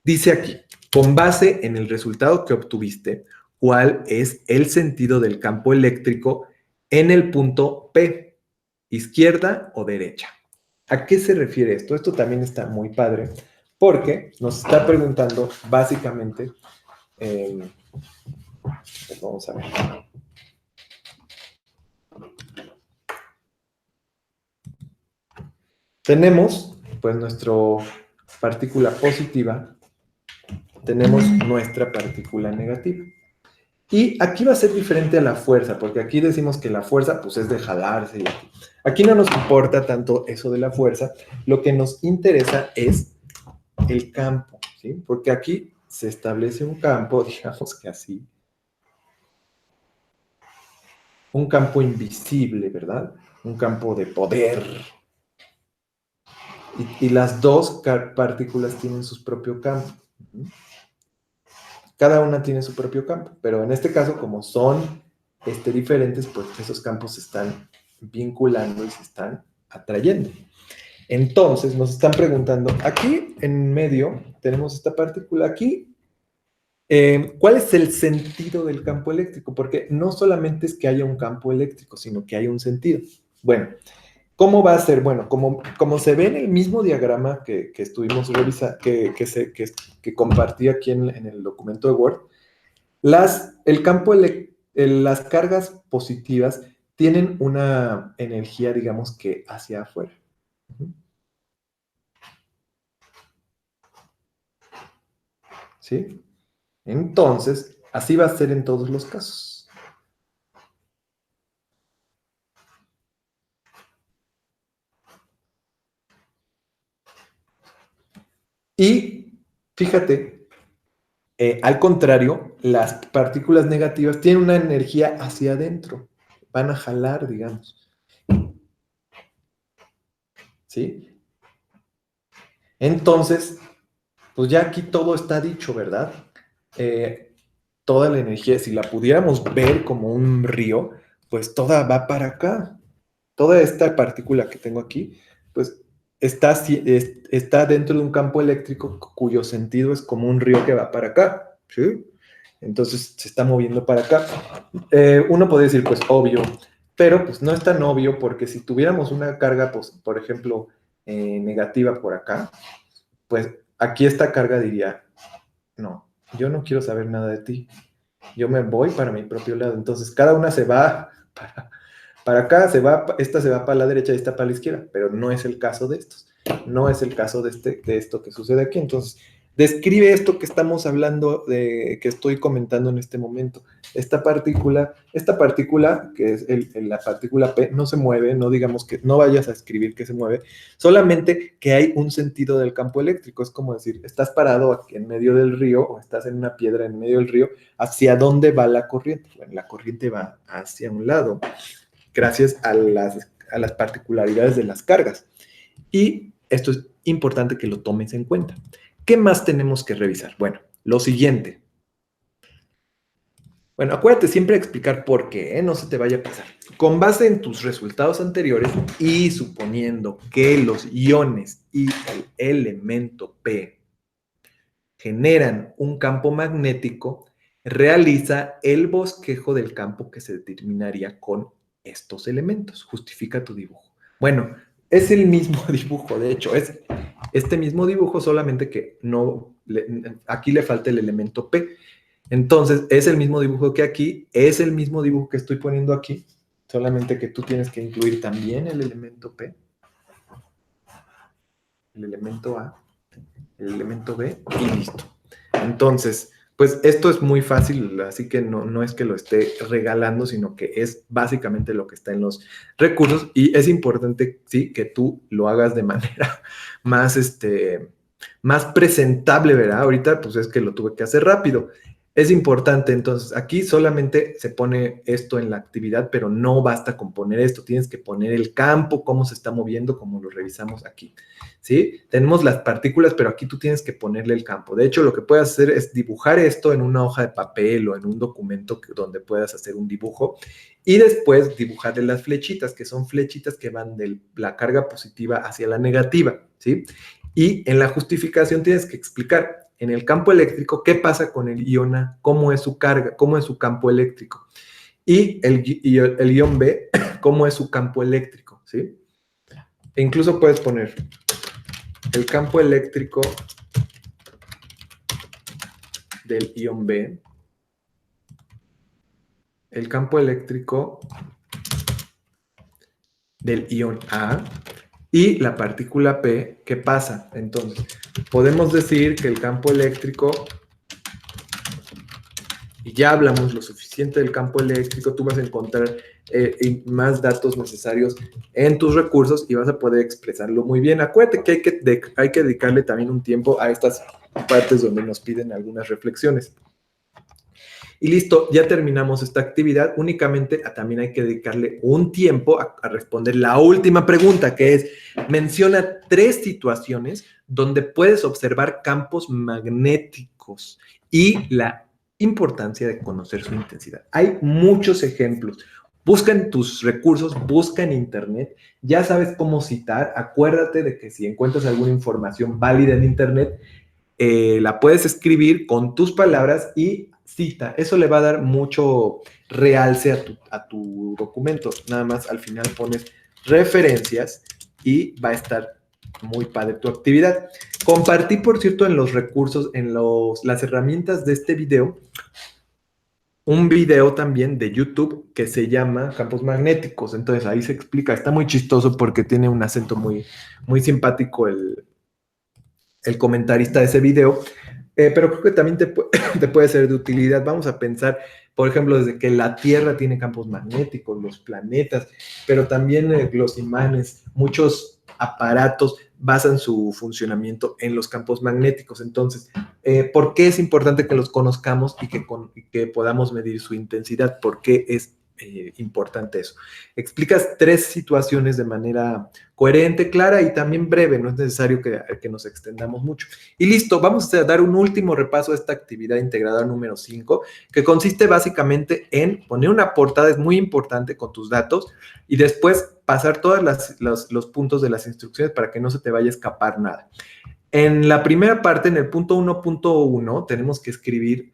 Dice aquí, con base en el resultado que obtuviste, ¿cuál es el sentido del campo eléctrico en el punto P? ¿Izquierda o derecha? ¿A qué se refiere esto? Esto también está muy padre porque nos está preguntando básicamente, pues vamos a ver. Tenemos pues nuestra partícula positiva, tenemos nuestra partícula negativa. Y aquí va a ser diferente a la fuerza, porque aquí decimos que la fuerza pues es de jalarse. Aquí no nos importa tanto eso de la fuerza, lo que nos interesa es el campo, ¿sí? Porque aquí se establece un campo, digamos que así, un campo invisible, ¿verdad? Un campo de poder. Y las dos partículas tienen su propio campo. Cada una tiene su propio campo, pero en este caso, como son diferentes, pues esos campos se están vinculando y se están atrayendo. Entonces, nos están preguntando, aquí en medio tenemos esta partícula aquí. ¿Cuál es el sentido del campo eléctrico? Porque no solamente es que haya un campo eléctrico, sino que hay un sentido. Bueno, ¿cómo va a ser? Bueno, como se ve en el mismo diagrama que estuvimos revisando, que compartí aquí en el documento de Word, las cargas positivas tienen una energía, digamos que hacia afuera. ¿Sí? Entonces, así va a ser en todos los casos. Y fíjate, al contrario, las partículas negativas tienen una energía hacia adentro. Van a jalar, digamos. ¿Sí? Entonces, pues ya aquí todo está dicho, ¿verdad? Toda la energía, si la pudiéramos ver como un río, pues toda va para acá. Toda esta partícula que tengo aquí, pues está dentro de un campo eléctrico cuyo sentido es como un río que va para acá, ¿sí? Entonces se está moviendo para acá. Uno puede decir, pues obvio, pero pues no es tan obvio porque si tuviéramos una carga, pues, por ejemplo, negativa por acá, pues aquí esta carga diría, no, yo no quiero saber nada de ti, yo me voy para mi propio lado. Entonces cada una se va para acá, esta se va para la derecha y esta para la izquierda, pero no es el caso de estos. No es el caso de esto que sucede aquí. Entonces, describe esto que estamos hablando, que estoy comentando en este momento. Esta partícula, que es la partícula P, no se mueve, no digamos que, no vayas a escribir que se mueve, solamente que hay un sentido del campo eléctrico. Es como decir, estás parado aquí en medio del río o estás en una piedra en medio del río, ¿hacia dónde va la corriente? Bueno, la corriente va hacia un lado, gracias a las particularidades de las cargas. Y esto es importante que lo tomes en cuenta. ¿Qué más tenemos que revisar? Bueno, lo siguiente. Bueno, acuérdate siempre de explicar por qué, no se te vaya a pasar. Con base en tus resultados anteriores y suponiendo que los iones y el elemento P generan un campo magnético, realiza el bosquejo del campo que se determinaría con estos elementos. Justifica tu dibujo. Bueno, es el mismo dibujo, de hecho, es este mismo dibujo, solamente que aquí le falta el elemento P. Entonces, es el mismo dibujo que aquí, es el mismo dibujo que estoy poniendo aquí, solamente que tú tienes que incluir también el elemento P, el elemento A, el elemento B y listo. Entonces, pues esto es muy fácil, así que no es que lo esté regalando, sino que es básicamente lo que está en los recursos y es importante, sí, que tú lo hagas de manera más, más presentable, ¿verdad? Ahorita, pues es que lo tuve que hacer rápido. Es importante, entonces, aquí solamente se pone esto en la actividad, pero no basta con poner esto, tienes que poner el campo, cómo se está moviendo, como lo revisamos aquí, ¿sí? Tenemos las partículas, pero aquí tú tienes que ponerle el campo. De hecho, lo que puedes hacer es dibujar esto en una hoja de papel o en un documento donde puedas hacer un dibujo y después dibujarle las flechitas, que son flechitas que van de la carga positiva hacia la negativa, ¿sí? Y en la justificación tienes que explicar en el campo eléctrico qué pasa con el ion A, cómo es su carga, cómo es su campo eléctrico. Y el ion B, cómo es su campo eléctrico, ¿sí? E incluso puedes poner el campo eléctrico del ion B, el campo eléctrico del ion A y la partícula P, ¿qué pasa? Entonces, podemos decir que el campo eléctrico, y ya hablamos lo suficiente del campo eléctrico, tú vas a encontrar más datos necesarios en tus recursos y vas a poder expresarlo muy bien. Acuérdate que hay que dedicarle también un tiempo a estas partes donde nos piden algunas reflexiones. Y listo, ya terminamos esta actividad. Únicamente también hay que dedicarle un tiempo a responder la última pregunta, que es, menciona 3 situaciones donde puedes observar campos magnéticos y la importancia de conocer su intensidad. Hay muchos ejemplos. Busca en tus recursos, busca en internet, ya sabes cómo citar. Acuérdate de que si encuentras alguna información válida en internet, la puedes escribir con tus palabras y cita. Eso le va a dar mucho realce a tu documento. Nada más al final pones referencias y va a estar muy padre tu actividad. Compartí, por cierto, en los recursos, en las herramientas de este video, un video también de YouTube que se llama Campos Magnéticos. Entonces ahí se explica. Está muy chistoso porque tiene un acento muy, muy simpático el comentarista de ese video, pero creo que también te puede ser de utilidad. Vamos a pensar, por ejemplo, desde que la Tierra tiene campos magnéticos, los planetas, pero también los imanes, muchos aparatos basan su funcionamiento en los campos magnéticos. Entonces, ¿por qué es importante que los conozcamos y que podamos medir su intensidad? ¿Por qué es importante eso? Explicas 3 situaciones de manera coherente, clara y también breve, no es necesario que nos extendamos mucho. Y listo, vamos a dar un último repaso a esta actividad integrada número 5, que consiste básicamente en poner una portada, es muy importante, con tus datos, y después pasar todos los puntos de las instrucciones para que no se te vaya a escapar nada. En la primera parte, en el punto 1.1, tenemos que escribir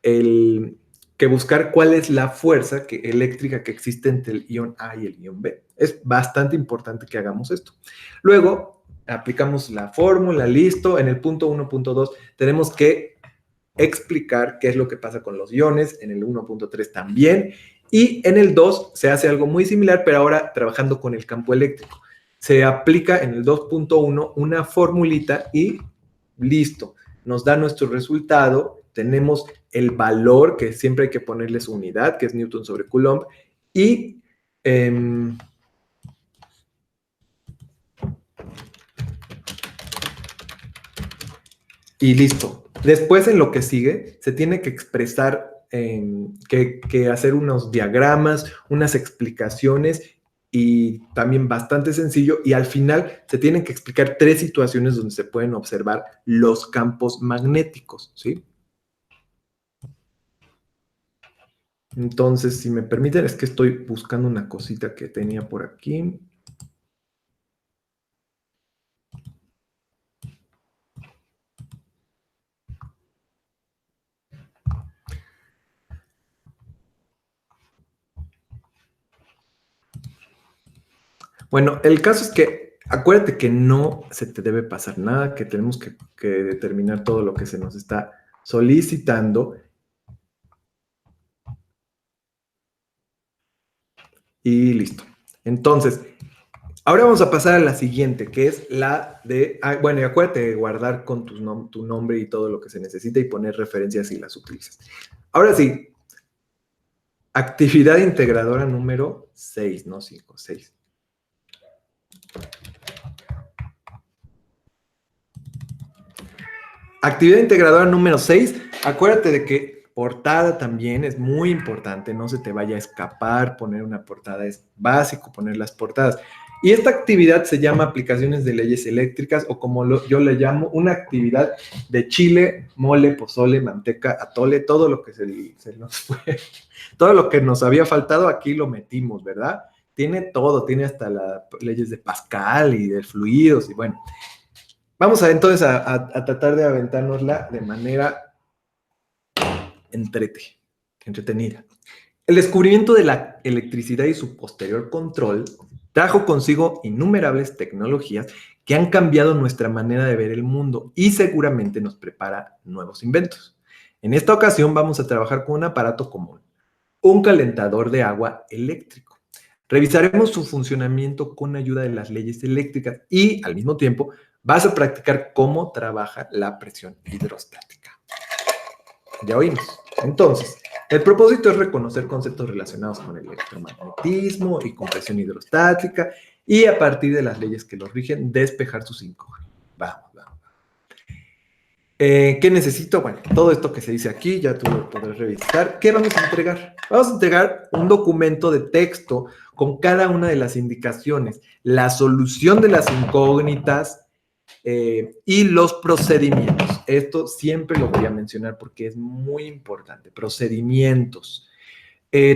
que buscar cuál es la fuerza eléctrica que existe entre el ion A y el ion B. Es bastante importante que hagamos esto. Luego, aplicamos la fórmula, listo. En el punto 1.2 tenemos que explicar qué es lo que pasa con los iones, en el 1.3 también, Y en el 2 se hace algo muy similar, pero ahora trabajando con el campo eléctrico. Se aplica en el 2.1 una formulita y listo. Nos da nuestro resultado. Tenemos el valor, que siempre hay que ponerle su unidad, que es Newton sobre Coulomb, y y listo. Después, en lo que sigue, se tiene que expresar, que hacer unos diagramas, unas explicaciones, y también bastante sencillo. Y al final se tienen que explicar 3 situaciones donde se pueden observar los campos magnéticos, ¿sí? Entonces, si me permiten, es que estoy buscando una cosita que tenía por aquí. Bueno, el caso es que acuérdate que no se te debe pasar nada, que tenemos que determinar todo lo que se nos está solicitando. Y listo. Entonces, ahora vamos a pasar a la siguiente, que es la de... bueno, y acuérdate de guardar con tu nombre y todo lo que se necesita y poner referencias si las utilizas. Ahora sí, actividad integradora número 6, no 5, 6. Actividad integradora número 6. Acuérdate de que portada también es muy importante, no se te vaya a escapar, poner una portada es básico, poner las portadas. Y esta actividad se llama aplicaciones de leyes eléctricas, o como yo le llamo, una actividad de chile, mole, pozole, manteca, atole, todo lo que se nos fue, todo lo que nos había faltado aquí lo metimos, ¿verdad? Tiene todo, tiene hasta las leyes de Pascal y de fluidos, y bueno. Vamos entonces a tratar de aventárnosla de manera entretenida. El descubrimiento de la electricidad y su posterior control trajo consigo innumerables tecnologías que han cambiado nuestra manera de ver el mundo y seguramente nos prepara nuevos inventos. En esta ocasión vamos a trabajar con un aparato común, un calentador de agua eléctrico. Revisaremos su funcionamiento con ayuda de las leyes eléctricas y, al mismo tiempo, vas a practicar cómo trabaja la presión hidrostática. Ya oímos. Entonces, el propósito es reconocer conceptos relacionados con el electromagnetismo y con presión hidrostática, y a partir de las leyes que los rigen, despejar sus incógnitas. Vamos. ¿Qué necesito? Bueno, todo esto que se dice aquí ya tú lo podrás revisar. ¿Qué vamos a entregar? Vamos a entregar un documento de texto con cada una de las indicaciones, la solución de las incógnitas y los procedimientos. Esto siempre lo voy a mencionar porque es muy importante. Procedimientos.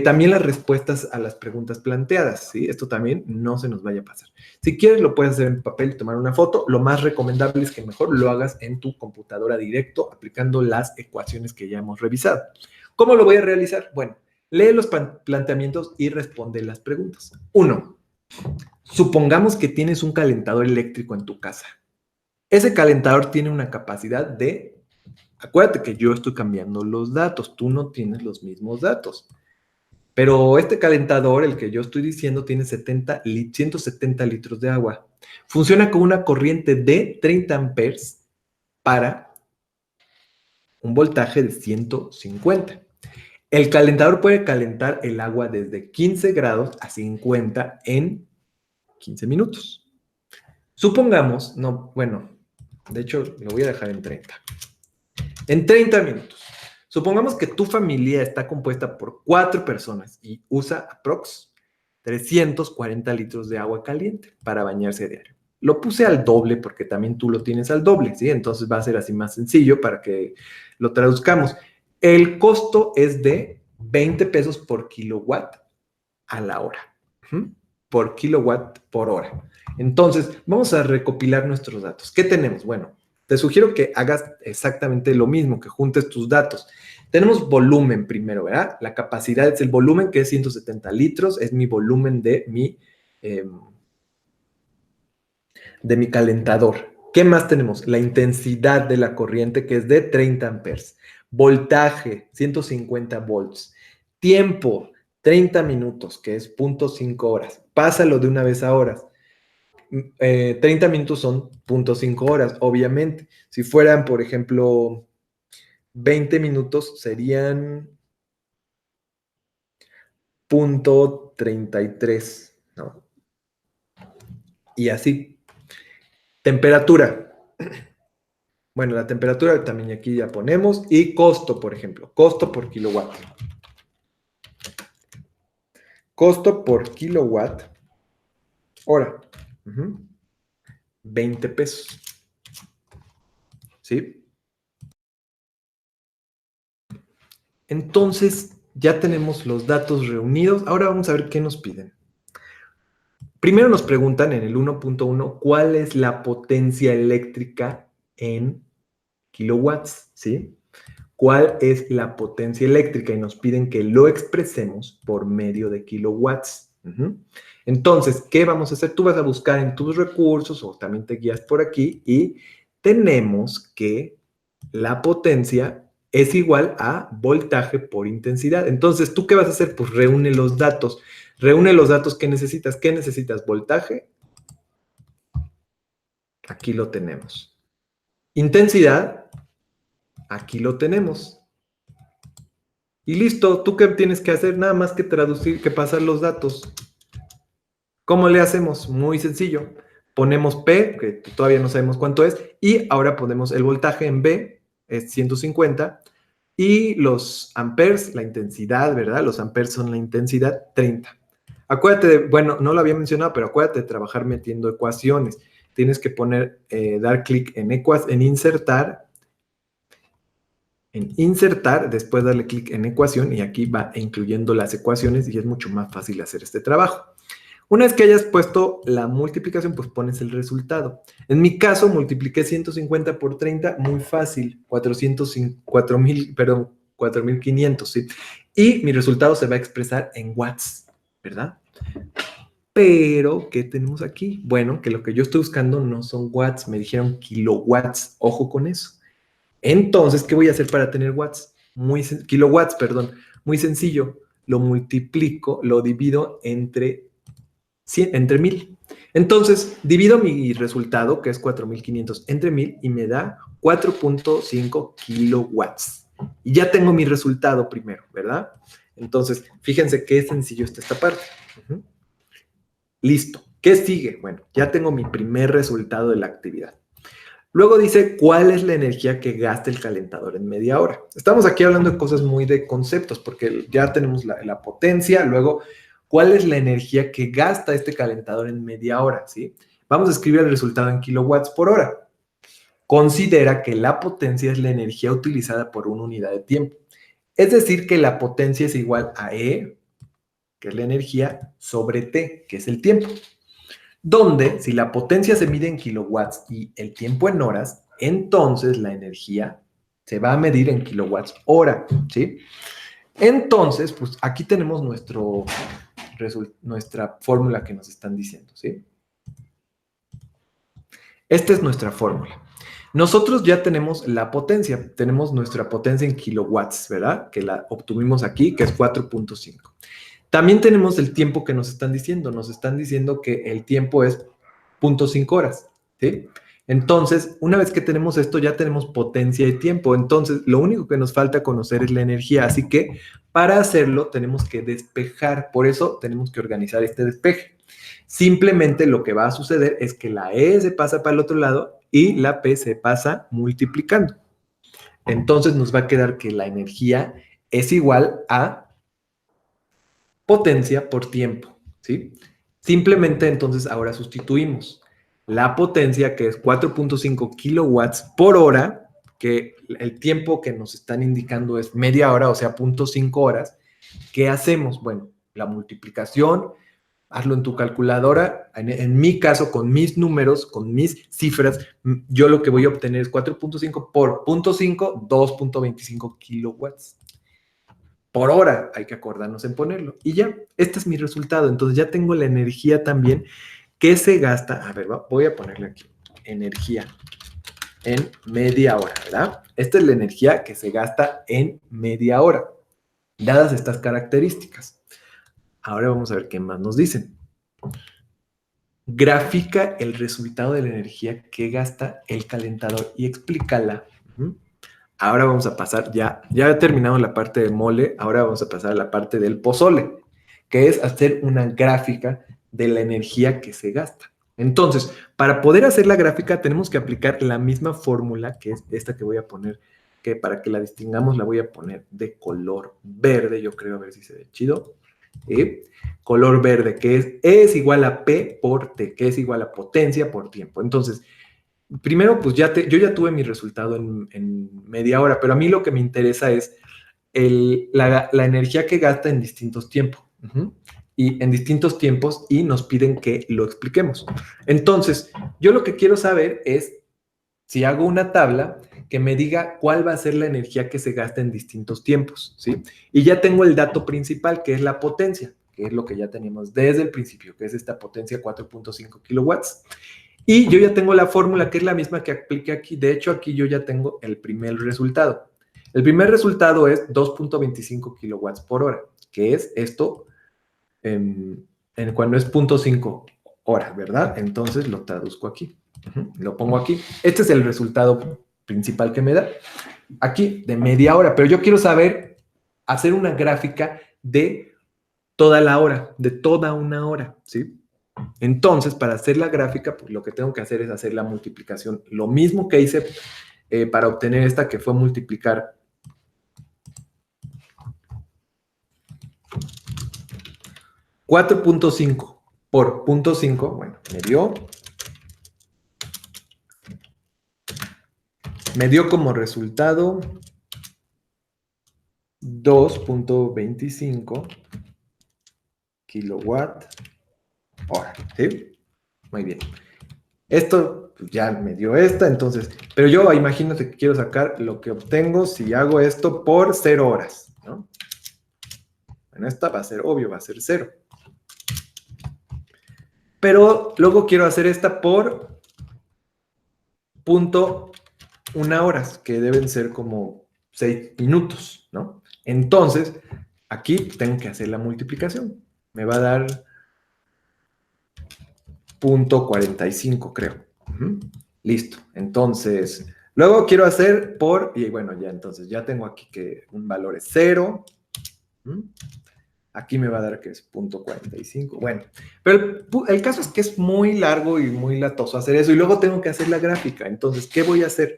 También las respuestas a las preguntas planteadas, ¿sí? Esto también no se nos vaya a pasar. Si quieres, lo puedes hacer en papel y tomar una foto. Lo más recomendable es que mejor lo hagas en tu computadora directo, aplicando las ecuaciones que ya hemos revisado. ¿Cómo lo voy a realizar? Bueno, lee los planteamientos y responde las preguntas. 1. Supongamos que tienes un calentador eléctrico en tu casa. Ese calentador tiene una capacidad de... Acuérdate que yo estoy cambiando los datos, tú no tienes los mismos datos. Pero este calentador, el que yo estoy diciendo, tiene 170 litros de agua. Funciona con una corriente de 30 amperes para un voltaje de 150. El calentador puede calentar el agua desde 15 grados a 50 en 15 minutos. Supongamos, de hecho lo voy a dejar en 30. En 30 minutos. Supongamos que tu familia está compuesta por 4 personas y usa aprox 340 litros de agua caliente para bañarse a diario. Lo puse al doble porque también tú lo tienes al doble, ¿sí? Entonces va a ser así más sencillo para que lo traduzcamos. El costo es de 20 pesos por kilowatt a la hora. Por kilowatt por hora. Entonces, vamos a recopilar nuestros datos. ¿Qué tenemos? Bueno, te sugiero que hagas exactamente lo mismo, que juntes tus datos. Tenemos volumen primero, ¿verdad? La capacidad es el volumen, que es 170 litros, es mi volumen de mi calentador. ¿Qué más tenemos? La intensidad de la corriente, que es de 30 amperes. Voltaje, 150 volts. Tiempo, 30 minutos, que es 0.5 horas. Pásalo de una vez a horas. 30 minutos son 0.5 horas, obviamente. Si fueran, por ejemplo, 20 minutos, serían 0.33, ¿no? Y así. Temperatura. Bueno, la temperatura también aquí ya ponemos. Y costo, por ejemplo. Costo por kilowatt. Costo por kilowatt hora. 20 pesos. ¿Sí? Entonces, ya tenemos los datos reunidos. Ahora vamos a ver qué nos piden. Primero nos preguntan en el 1.1 cuál es la potencia eléctrica en kilowatts, ¿sí? ¿Cuál es la potencia eléctrica? Y nos piden que lo expresemos por medio de kilowatts. Entonces, ¿qué vamos a hacer? Tú vas a buscar en tus recursos o también te guías por aquí y tenemos que la potencia es igual a voltaje por intensidad. Entonces, ¿tú qué vas a hacer? Pues reúne los datos. Reúne los datos que necesitas. ¿Qué necesitas? Voltaje. Aquí lo tenemos. Intensidad. Aquí lo tenemos. Y listo. ¿Tú qué tienes que hacer? Nada más que traducir, que pasar los datos. ¿Cómo le hacemos? Muy sencillo. Ponemos P, que todavía no sabemos cuánto es, y ahora ponemos el voltaje en V, es 150, y los amperes, la intensidad, ¿verdad? Los amperes son la intensidad, 30. Acuérdate de, bueno, no lo había mencionado, pero acuérdate de trabajar metiendo ecuaciones. Tienes que poner, dar clic en insertar, después darle clic en ecuación, y aquí va incluyendo las ecuaciones, y es mucho más fácil hacer este trabajo. Una vez que hayas puesto la multiplicación, pues pones el resultado. En mi caso, multipliqué 150 por 30, muy fácil, 4.500, ¿sí? Y mi resultado se va a expresar en watts, ¿verdad? Pero, ¿qué tenemos aquí? Bueno, que lo que yo estoy buscando no son watts, me dijeron kilowatts, ojo con eso. Entonces, ¿qué voy a hacer para tener watts? Kilowatts, perdón, muy sencillo. Lo multiplico, lo divido entre 1000. Entonces, divido mi resultado, que es 4.500, entre 1000 y me da 4.5 kilowatts. Y ya tengo mi resultado primero, ¿verdad? Entonces, fíjense qué sencillo está esta parte. Listo. ¿Qué sigue? Bueno, ya tengo mi primer resultado de la actividad. Luego dice, ¿cuál es la energía que gasta el calentador en media hora? Estamos aquí hablando de cosas muy de conceptos, porque ya tenemos la potencia, luego, ¿cuál es la energía que gasta este calentador en media hora? ¿Sí? Vamos a escribir el resultado en kilowatts por hora. Considera que la potencia es la energía utilizada por una unidad de tiempo. Es decir, que la potencia es igual a E, que es la energía, sobre T, que es el tiempo. Donde, si la potencia se mide en kilowatts y el tiempo en horas, entonces la energía se va a medir en kilowatts hora, ¿sí? Entonces, pues aquí tenemos nuestra fórmula que nos están diciendo, ¿sí? Esta es nuestra fórmula. Nosotros ya tenemos la potencia, tenemos nuestra potencia en kilowatts, ¿verdad? Que la obtuvimos aquí, que es 4.5. También tenemos el tiempo que nos están diciendo que el tiempo es 0.5 horas, ¿sí? Entonces, una vez que tenemos esto, ya tenemos potencia y tiempo. Entonces, lo único que nos falta conocer es la energía. Así que, para hacerlo, tenemos que despejar. Por eso, tenemos que organizar este despeje. Simplemente lo que va a suceder es que la E se pasa para el otro lado y la P se pasa multiplicando. Entonces, nos va a quedar que la energía es igual a potencia por tiempo, ¿sí? Simplemente entonces ahora sustituimos la potencia, que es 4.5 kilowatts por hora, que el tiempo que nos están indicando es media hora, o sea, 0.5 horas. ¿Qué hacemos? Bueno, la multiplicación, hazlo en tu calculadora. En mi caso, con mis números, con mis cifras, yo lo que voy a obtener es 4.5 por 0.5, 2.25 kilowatts por hora. Hay que acordarnos en ponerlo. Y ya, este es mi resultado. Entonces ya tengo la energía también que se gasta. A ver, voy a ponerle aquí. Energía en media hora, ¿verdad? Esta es la energía que se gasta en media hora, dadas estas características. Ahora vamos a ver qué más nos dicen. Grafica el resultado de la energía que gasta el calentador y explícala. Ahora vamos a pasar, ya terminamos la parte de mole, ahora vamos a pasar a la parte del pozole, que es hacer una gráfica de la energía que se gasta. Entonces, para poder hacer la gráfica tenemos que aplicar la misma fórmula, que es esta que voy a poner, que para que la distingamos la voy a poner de color verde, yo creo, a ver si se ve chido. Color verde, que es E es igual a P por T, que es igual a potencia por tiempo. Entonces, primero, pues yo ya tuve mi resultado en media hora, pero a mí lo que me interesa es la energía que gasta en distintos tiempos. Y en distintos tiempos y nos piden que lo expliquemos. Entonces, yo lo que quiero saber es si hago una tabla que me diga cuál va a ser la energía que se gasta en distintos tiempos, ¿sí? Y ya tengo el dato principal, que es la potencia, que es lo que ya teníamos desde el principio, que es esta potencia 4.5 kilowatts. Y yo ya tengo la fórmula, que es la misma que apliqué aquí. De hecho, aquí yo ya tengo el primer resultado. El primer resultado es 2.25 kilowatts por hora, que es esto cuando es 0.5 horas, ¿verdad? Entonces lo traduzco aquí. Lo pongo aquí. Este es el resultado principal que me da. Aquí, de media hora. Pero yo quiero saber, hacer una gráfica de toda la hora, de toda una hora, ¿sí? Entonces, para hacer la gráfica, pues lo que tengo que hacer es hacer la multiplicación. Lo mismo que hice para obtener esta, que fue multiplicar 4.5 por 0.5, bueno, me dio como resultado 2.25 kilowatt hora, ¿sí? Muy bien. Esto pues, ya me dio esta, entonces, pero yo imagínate que quiero sacar lo que obtengo si hago esto por 0 horas, ¿no? Bueno, esta va a ser obvio, va a ser 0. Pero luego quiero hacer esta por 0.1 horas, que deben ser como 6 minutos, ¿no? Entonces, aquí tengo que hacer la multiplicación. Me va a dar 0.45, creo. Listo. Entonces, luego quiero hacer por, y bueno, ya entonces, ya tengo aquí que un valor es 0. Aquí me va a dar que es 0.45. Bueno, pero el caso es que es muy largo y muy latoso hacer eso. Y luego tengo que hacer la gráfica. Entonces, ¿qué voy a hacer?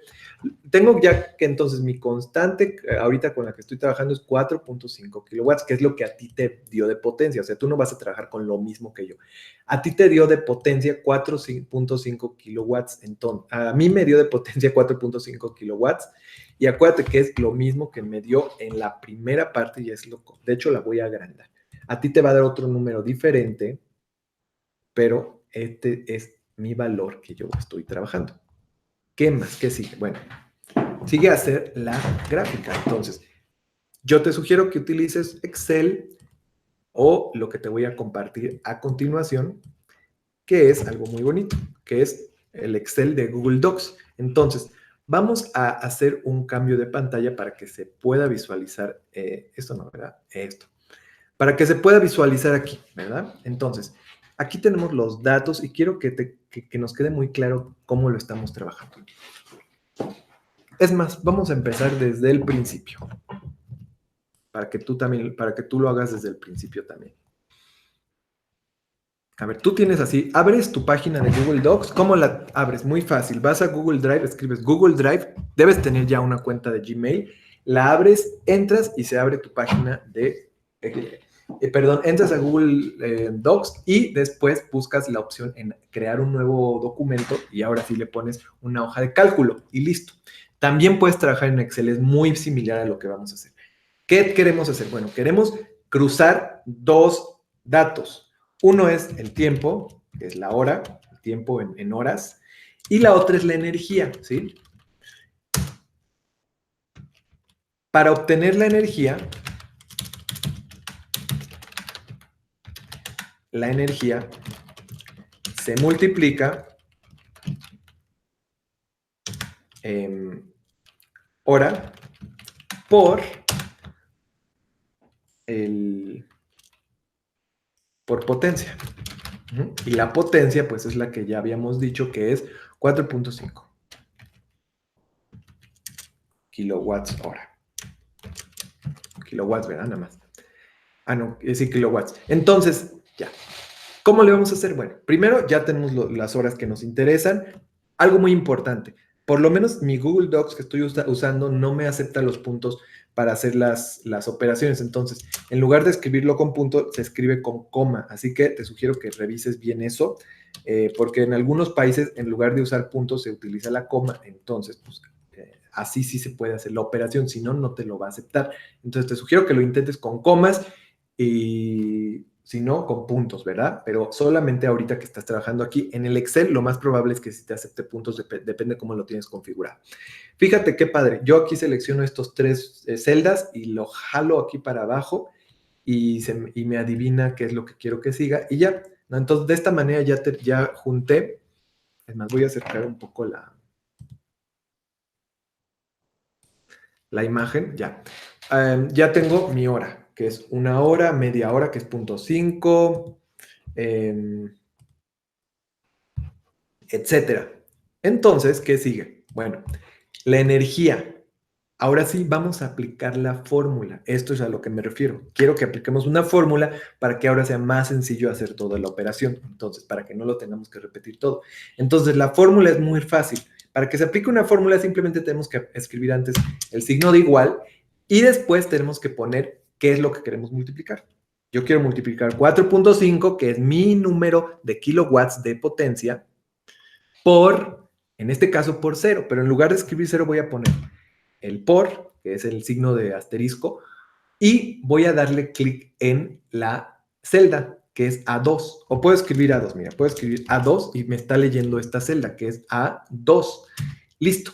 Tengo ya que entonces mi constante ahorita con la que estoy trabajando es 4.5 kilowatts, que es lo que a ti te dio de potencia. O sea, tú no vas a trabajar con lo mismo que yo. A ti te dio de potencia 4.5 kilowatts. Entonces, a mí me dio de potencia 4.5 kilowatts. Y acuérdate que es lo mismo que me dio en la primera parte y es loco. De hecho, la voy a agrandar. A ti te va a dar otro número diferente, pero este es mi valor que yo estoy trabajando. ¿Qué más? ¿Qué sigue? Bueno, sigue a hacer la gráfica. Entonces, yo te sugiero que utilices Excel o lo que te voy a compartir a continuación, que es algo muy bonito, que es el Excel de Google Docs. Entonces, vamos a hacer un cambio de pantalla para que se pueda visualizar, esto no, ¿verdad? Esto. Para que se pueda visualizar aquí, ¿verdad? Entonces, aquí tenemos los datos y quiero que nos quede muy claro cómo lo estamos trabajando. Es más, vamos a empezar desde el principio, para que tú también, para que tú lo hagas desde el principio también. A ver, tú tienes así, abres tu página de Google Docs. ¿Cómo la abres? Muy fácil. Vas a Google Drive, escribes Google Drive, debes tener ya una cuenta de Gmail, la abres, entras y se abre tu página de, entras a Google Docs y después buscas la opción en crear un nuevo documento y ahora sí le pones una hoja de cálculo y listo. También puedes trabajar en Excel, es muy similar a lo que vamos a hacer. ¿Qué queremos hacer? Bueno, queremos cruzar dos datos. Uno es el tiempo, que es la hora, el tiempo en horas, y la otra es la energía, ¿sí? Para obtener la energía se multiplica hora por el por potencia. Y la potencia, pues es la que ya habíamos dicho que es 4.5 kilowatts hora. Kilowatts, ¿verdad? Nada más. Ah, no, es decir, kilowatts. Entonces, ya. ¿Cómo le vamos a hacer? Bueno, primero ya tenemos las horas que nos interesan. Algo muy importante. Por lo menos mi Google Docs que estoy usando no me acepta los puntos para hacer las operaciones. Entonces, en lugar de escribirlo con punto, se escribe con coma. Así que te sugiero que revises bien eso, porque en algunos países, en lugar de usar puntos, se utiliza la coma. Entonces, pues así sí se puede hacer la operación. Si no, no te lo va a aceptar. Entonces, te sugiero que lo intentes con comas y si no, con puntos, ¿verdad? Pero solamente ahorita que estás trabajando aquí en el Excel, lo más probable es que si te acepte puntos, depende cómo lo tienes configurado. Fíjate qué padre. Yo aquí selecciono estos tres celdas y lo jalo aquí para abajo y me adivina qué es lo que quiero que siga y ya. ¿No? Entonces, de esta manera ya junté. Es más, voy a acercar un poco la imagen, ya. Ya tengo mi hora, que es una hora, media hora, que es 0.5, etcétera. Entonces, ¿qué sigue? Bueno, la energía. Ahora sí, vamos a aplicar la fórmula. Esto es a lo que me refiero. Quiero que apliquemos una fórmula para que ahora sea más sencillo hacer toda la operación. Entonces, para que no lo tengamos que repetir todo. Entonces, la fórmula es muy fácil. Para que se aplique una fórmula, simplemente tenemos que escribir antes el signo de igual y después tenemos que poner qué es lo que queremos multiplicar. Yo quiero multiplicar 4.5, que es mi número de kilowatts de potencia, por, en este caso, por cero. Pero en lugar de escribir cero, voy a poner el por, que es el signo de asterisco, y voy a darle clic en la celda, que es A2. O puedo escribir A2, mira, puedo escribir A2 y me está leyendo esta celda, que es A2. Listo.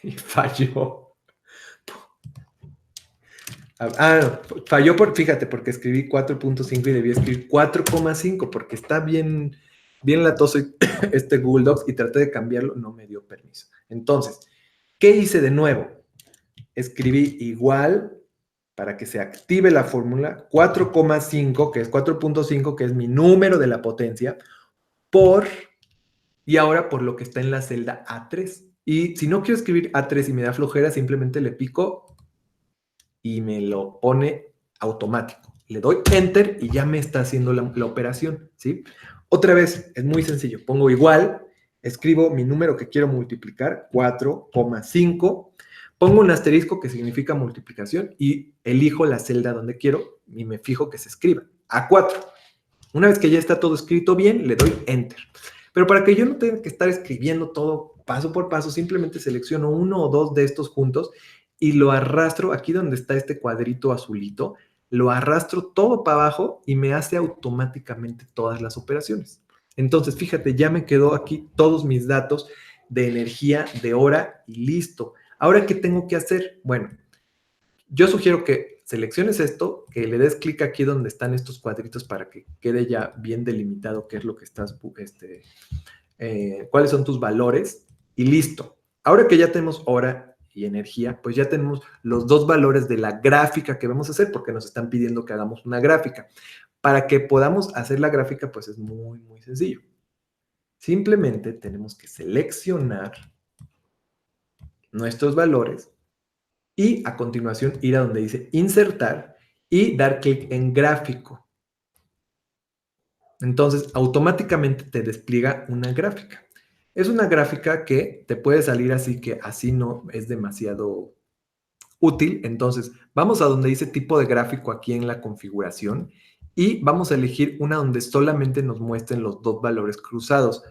Y falló. Falló fíjate, porque escribí 4.5 y debí escribir 4.5, porque está bien latoso este Google Docs y traté de cambiarlo, no me dio permiso. Entonces, ¿qué hice de nuevo? Escribí igual para que se active la fórmula 4.5, que es 4.5, que es mi número de la potencia, por, y ahora por lo que está en la celda A3. Y si no quiero escribir A3 y me da flojera, simplemente le pico y me lo pone automático. Le doy Enter y ya me está haciendo la operación, ¿sí? Otra vez, es muy sencillo. Pongo igual, escribo mi número que quiero multiplicar, 4.5, pongo un asterisco que significa multiplicación y elijo la celda donde quiero y me fijo que se escriba, A4. Una vez que ya está todo escrito bien, le doy Enter. Pero para que yo no tenga que estar escribiendo todo paso por paso, simplemente selecciono uno o dos de estos juntos y lo arrastro aquí donde está este cuadrito azulito, lo arrastro todo para abajo y me hace automáticamente todas las operaciones. Entonces, fíjate, ya me quedó aquí todos mis datos de energía, de hora y listo. Ahora, ¿qué tengo que hacer? Bueno, yo sugiero que selecciones esto, que le des clic aquí donde están estos cuadritos para que quede ya bien delimitado qué es lo que estás, cuáles son tus valores y listo. Ahora que ya tenemos hora y energía, pues ya tenemos los dos valores de la gráfica que vamos a hacer porque nos están pidiendo que hagamos una gráfica. Para que podamos hacer la gráfica, pues es muy, muy sencillo. Simplemente tenemos que seleccionar nuestros valores y a continuación ir a donde dice insertar y dar clic en gráfico. Entonces, automáticamente te despliega una gráfica. Es una gráfica que te puede salir así, que así no es demasiado útil. Entonces, vamos a donde dice tipo de gráfico aquí en la configuración y vamos a elegir una donde solamente nos muestren los dos valores cruzados.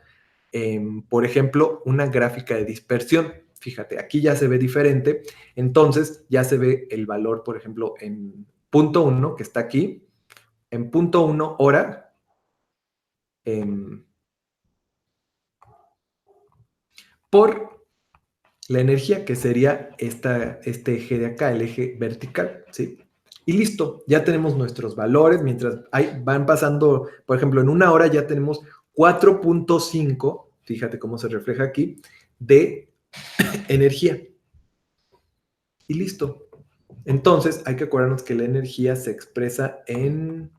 Por ejemplo, una gráfica de dispersión. Fíjate, aquí ya se ve diferente. Entonces, ya se ve el valor, por ejemplo, en punto 1, que está aquí. En punto 1, hora. Por la energía, que sería este eje de acá, el eje vertical, ¿sí? Y listo, ya tenemos nuestros valores, mientras van pasando, por ejemplo, en una hora ya tenemos 4.5, fíjate cómo se refleja aquí, de energía. Y listo. Entonces, hay que acordarnos que la energía se expresa en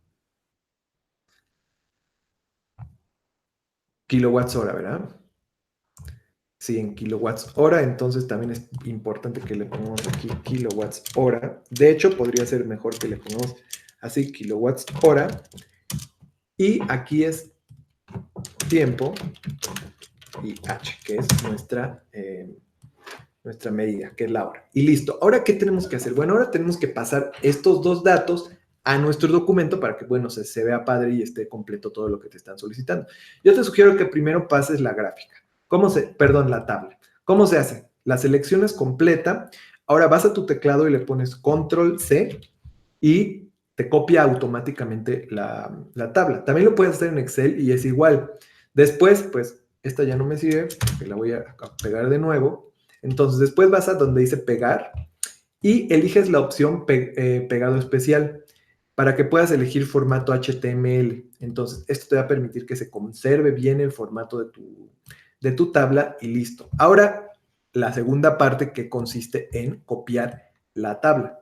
kilowatts hora, ¿verdad? Sí, en kilowatts hora, entonces también es importante que le pongamos aquí kilowatts hora. De hecho, podría ser mejor que le pongamos así kilowatts hora. Y aquí es tiempo y H, que es nuestra medida, que es la hora. Y listo. Ahora, ¿qué tenemos que hacer? Bueno, ahora tenemos que pasar estos dos datos a nuestro documento para que, bueno, se vea padre y esté completo todo lo que te están solicitando. Yo te sugiero que primero pases la gráfica. Perdón, la tabla. ¿Cómo se hace? La selección es completa. Ahora vas a tu teclado y le pones Control C y te copia automáticamente la tabla. También lo puedes hacer en Excel y es igual. Después, pues, esta ya no me sirve, porque la voy a pegar de nuevo. Entonces, después vas a donde dice pegar y eliges la opción pegado especial para que puedas elegir formato HTML. Entonces, esto te va a permitir que se conserve bien el formato de tu tabla y listo. Ahora, la segunda parte que consiste en copiar la tabla.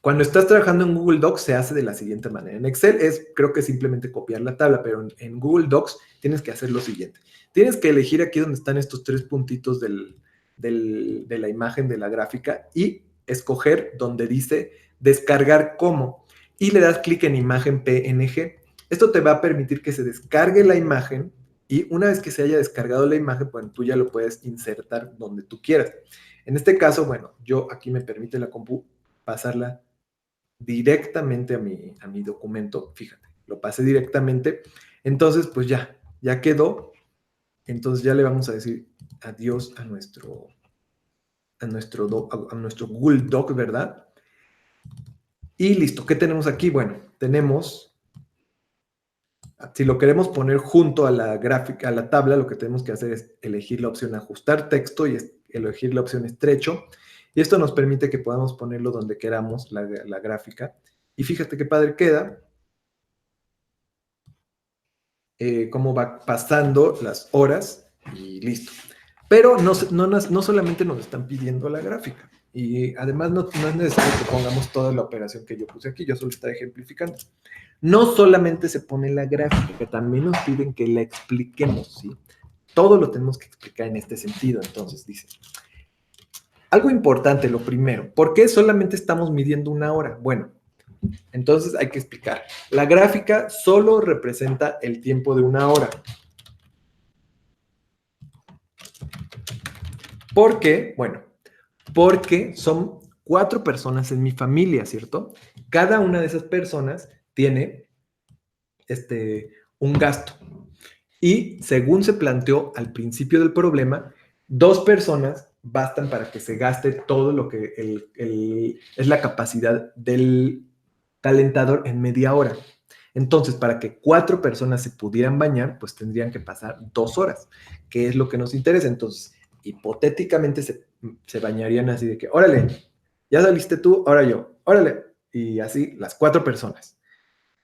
Cuando estás trabajando en Google Docs se hace de la siguiente manera. En Excel creo que simplemente copiar la tabla, pero en Google Docs tienes que hacer lo siguiente. Tienes que elegir aquí donde están estos tres puntitos de la imagen de la gráfica y escoger donde dice descargar como y le das clic en imagen PNG. Esto te va a permitir que se descargue la imagen y una vez que se haya descargado la imagen, bueno, tú ya lo puedes insertar donde tú quieras. En este caso, bueno, yo aquí me permite la compu pasarla directamente a mi documento, fíjate, lo pasé directamente, entonces pues ya quedó, entonces ya le vamos a decir adiós a nuestro Google Doc, ¿verdad? Y listo, ¿qué tenemos aquí? Bueno, tenemos, si lo queremos poner junto a la gráfica, a la tabla, lo que tenemos que hacer es elegir la opción ajustar texto y elegir la opción estrecho. Y esto nos permite que podamos ponerlo donde queramos la gráfica. Y fíjate qué padre queda. Cómo va pasando las horas y listo. Pero no solamente nos están pidiendo la gráfica. Y además no es necesario que pongamos toda la operación que yo puse aquí, yo solo estoy ejemplificando. No solamente se pone la gráfica, que también nos piden que la expliquemos, ¿sí? Todo lo tenemos que explicar en este sentido. Entonces dice, algo importante, lo primero, ¿por qué solamente estamos midiendo una hora? Bueno, entonces hay que explicar. La gráfica solo representa el tiempo de una hora. ¿Por qué? Bueno, porque son 4 personas en mi familia, ¿cierto? Cada una de esas personas tiene un gasto. Y según se planteó al principio del problema, 2 personas bastan para que se gaste todo lo que es la capacidad del calentador en media hora. Entonces, para que 4 personas se pudieran bañar, pues tendrían que pasar 2 horas, que es lo que nos interesa. Entonces, hipotéticamente se bañarían así de que, órale, ya saliste tú, ahora yo, órale, y así las 4 personas.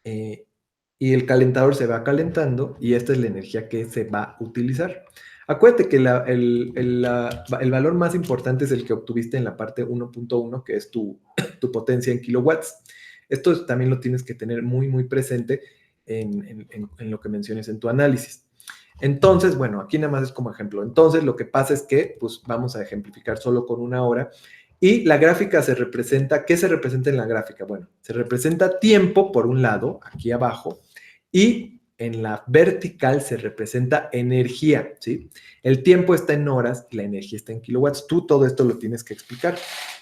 Y el calentador se va calentando y esta es la energía que se va a utilizar. Acuérdate que el valor más importante es el que obtuviste en la parte 1.1, que es tu potencia en kilowatts. Esto también lo tienes que tener muy, muy presente en lo que menciones en tu análisis. Entonces, bueno, aquí nada más es como ejemplo. Entonces, lo que pasa es que, pues, vamos a ejemplificar solo con una hora. Y la gráfica se representa, ¿qué se representa en la gráfica? Bueno, se representa tiempo por un lado, aquí abajo, y en la vertical se representa energía, ¿sí? El tiempo está en horas y la energía está en kilowatts. Tú todo esto lo tienes que explicar.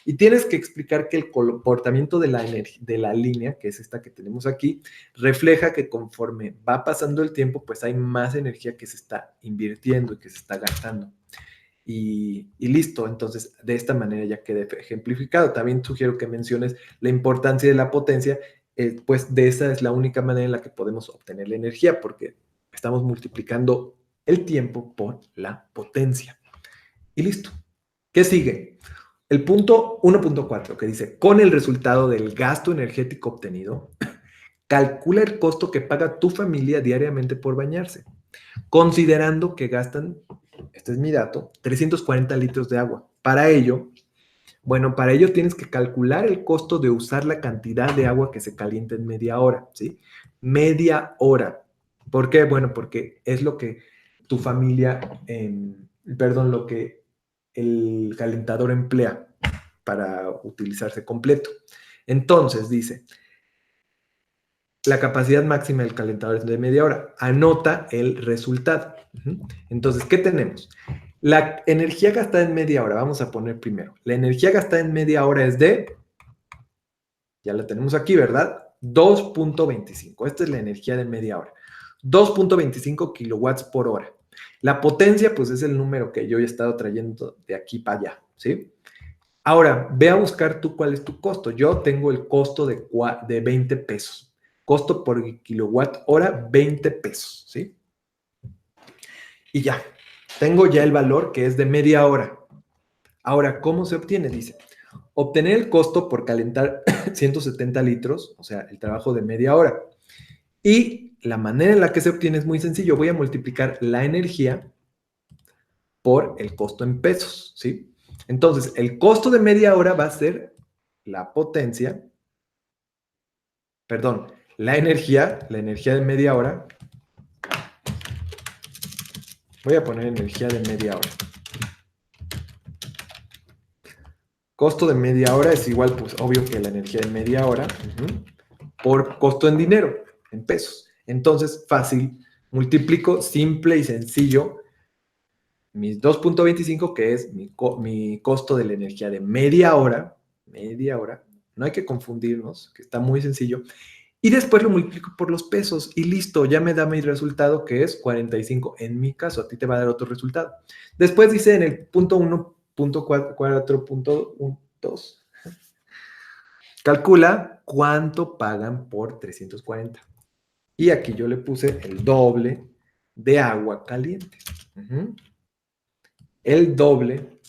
Y tienes que explicar que el comportamiento de la línea, que es esta que tenemos aquí, refleja que conforme va pasando el tiempo, pues hay más energía que se está invirtiendo y que se está gastando. Y listo, entonces de esta manera ya queda ejemplificado. También sugiero que menciones la importancia de la potencia, pues de esa es la única manera en la que podemos obtener la energía, porque estamos multiplicando el tiempo por la potencia. Y listo. ¿Qué sigue? El punto 1.4 que dice, con el resultado del gasto energético obtenido, calcula el costo que paga tu familia diariamente por bañarse, considerando que gastan, este es mi dato, 340 litros de agua. Para ello tienes que calcular el costo de usar la cantidad de agua que se calienta en media hora, ¿sí? Media hora. ¿Por qué? Bueno, porque es lo que tu familia, perdón, lo que el calentador emplea para utilizarse completo. Entonces, dice, la capacidad máxima del calentador es de media hora. Anota el resultado. Entonces, ¿qué tenemos? La energía gastada en media hora, vamos a poner primero. La energía gastada en media hora es de, ya la tenemos aquí, ¿verdad? 2.25. Esta es la energía de media hora. 2.25 kilowatts por hora. La potencia, pues es el número que yo he estado trayendo de aquí para allá, ¿sí? Ahora, ve a buscar tú cuál es tu costo. Yo tengo el costo de 20 pesos. Costo por kilowatt hora, 20 pesos, ¿sí? Y ya, tengo ya el valor que es de media hora. Ahora, ¿cómo se obtiene? Dice, obtener el costo por calentar 170 litros, o sea, el trabajo de media hora. Y la manera en la que se obtiene es muy sencillo. Voy a multiplicar la energía por el costo en pesos, ¿sí? Entonces, el costo de media hora va a ser la potencia, perdón, la energía de media hora. Voy a poner energía de media hora. Costo de media hora es igual, pues obvio que la energía de media hora por costo en dinero, en pesos. Entonces, fácil, multiplico simple y sencillo mis 2.25, que es mi costo de la energía de media hora, no hay que confundirnos, que está muy sencillo, y después lo multiplico por los pesos y listo, ya me da mi resultado que es 45. En mi caso, a ti te va a dar otro resultado. Después dice en el punto 1.4.2, calcula cuánto pagan por 340. Y aquí yo le puse el doble de agua caliente. El doble.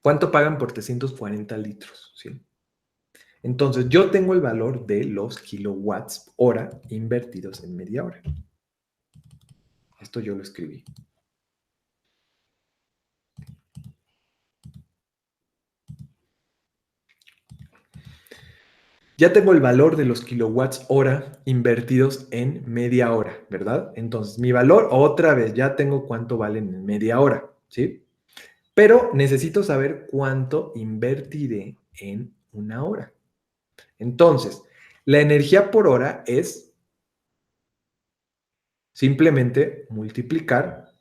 ¿Cuánto pagan por 340 litros? ¿Sí? Entonces, yo tengo el valor de los kilowatts hora invertidos en media hora. Esto yo lo escribí. Ya tengo el valor de los kilowatts hora invertidos en media hora, ¿verdad? Entonces, mi valor, otra vez, ya tengo cuánto valen en media hora, ¿sí? Pero necesito saber cuánto invertiré en una hora. Entonces, la energía por hora es simplemente multiplicar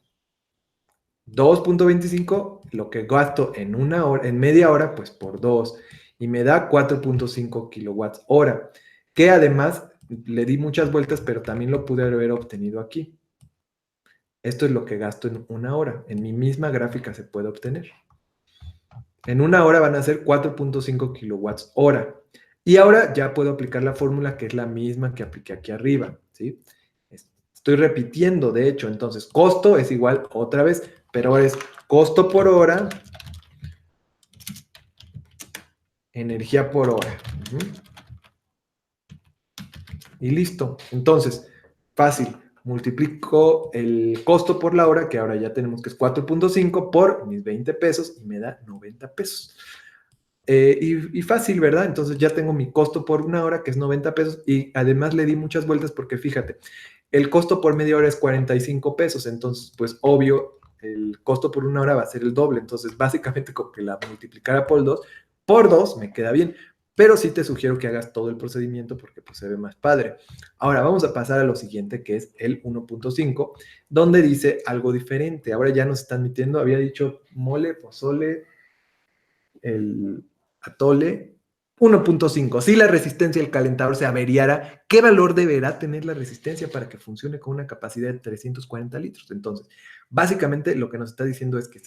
2.25, lo que gasto en una hora, en media hora, pues por 2, y me da 4.5 kilowatts hora, que además le di muchas vueltas, pero también lo pude haber obtenido aquí. Esto es lo que gasto en una hora. En mi misma gráfica se puede obtener. En una hora van a ser 4.5 kilowatts hora. Y ahora ya puedo aplicar la fórmula que es la misma que apliqué aquí arriba, ¿sí? Estoy repitiendo, de hecho, entonces costo es igual otra vez, pero ahora es costo por hora, energía por hora. Y listo. Entonces, fácil. Multiplico el costo por la hora, que ahora ya tenemos que es 4.5 por mis 20 pesos y me da 90 pesos. Y fácil, ¿verdad? Entonces ya tengo mi costo por una hora, que es 90 pesos, y además le di muchas vueltas porque fíjate, el costo por media hora es 45 pesos, entonces pues obvio, el costo por una hora va a ser el doble, entonces básicamente como que la multiplicara por 2 me queda bien, pero sí te sugiero que hagas todo el procedimiento porque pues se ve más padre. Ahora vamos a pasar a lo siguiente, que es el 1.5, donde dice algo diferente. Ahora ya nos están metiendo, había dicho mole, pozole, el atole. 1.5. Si la resistencia del calentador se averiara, ¿qué valor deberá tener la resistencia para que funcione con una capacidad de 340 litros? Entonces, básicamente lo que nos está diciendo es que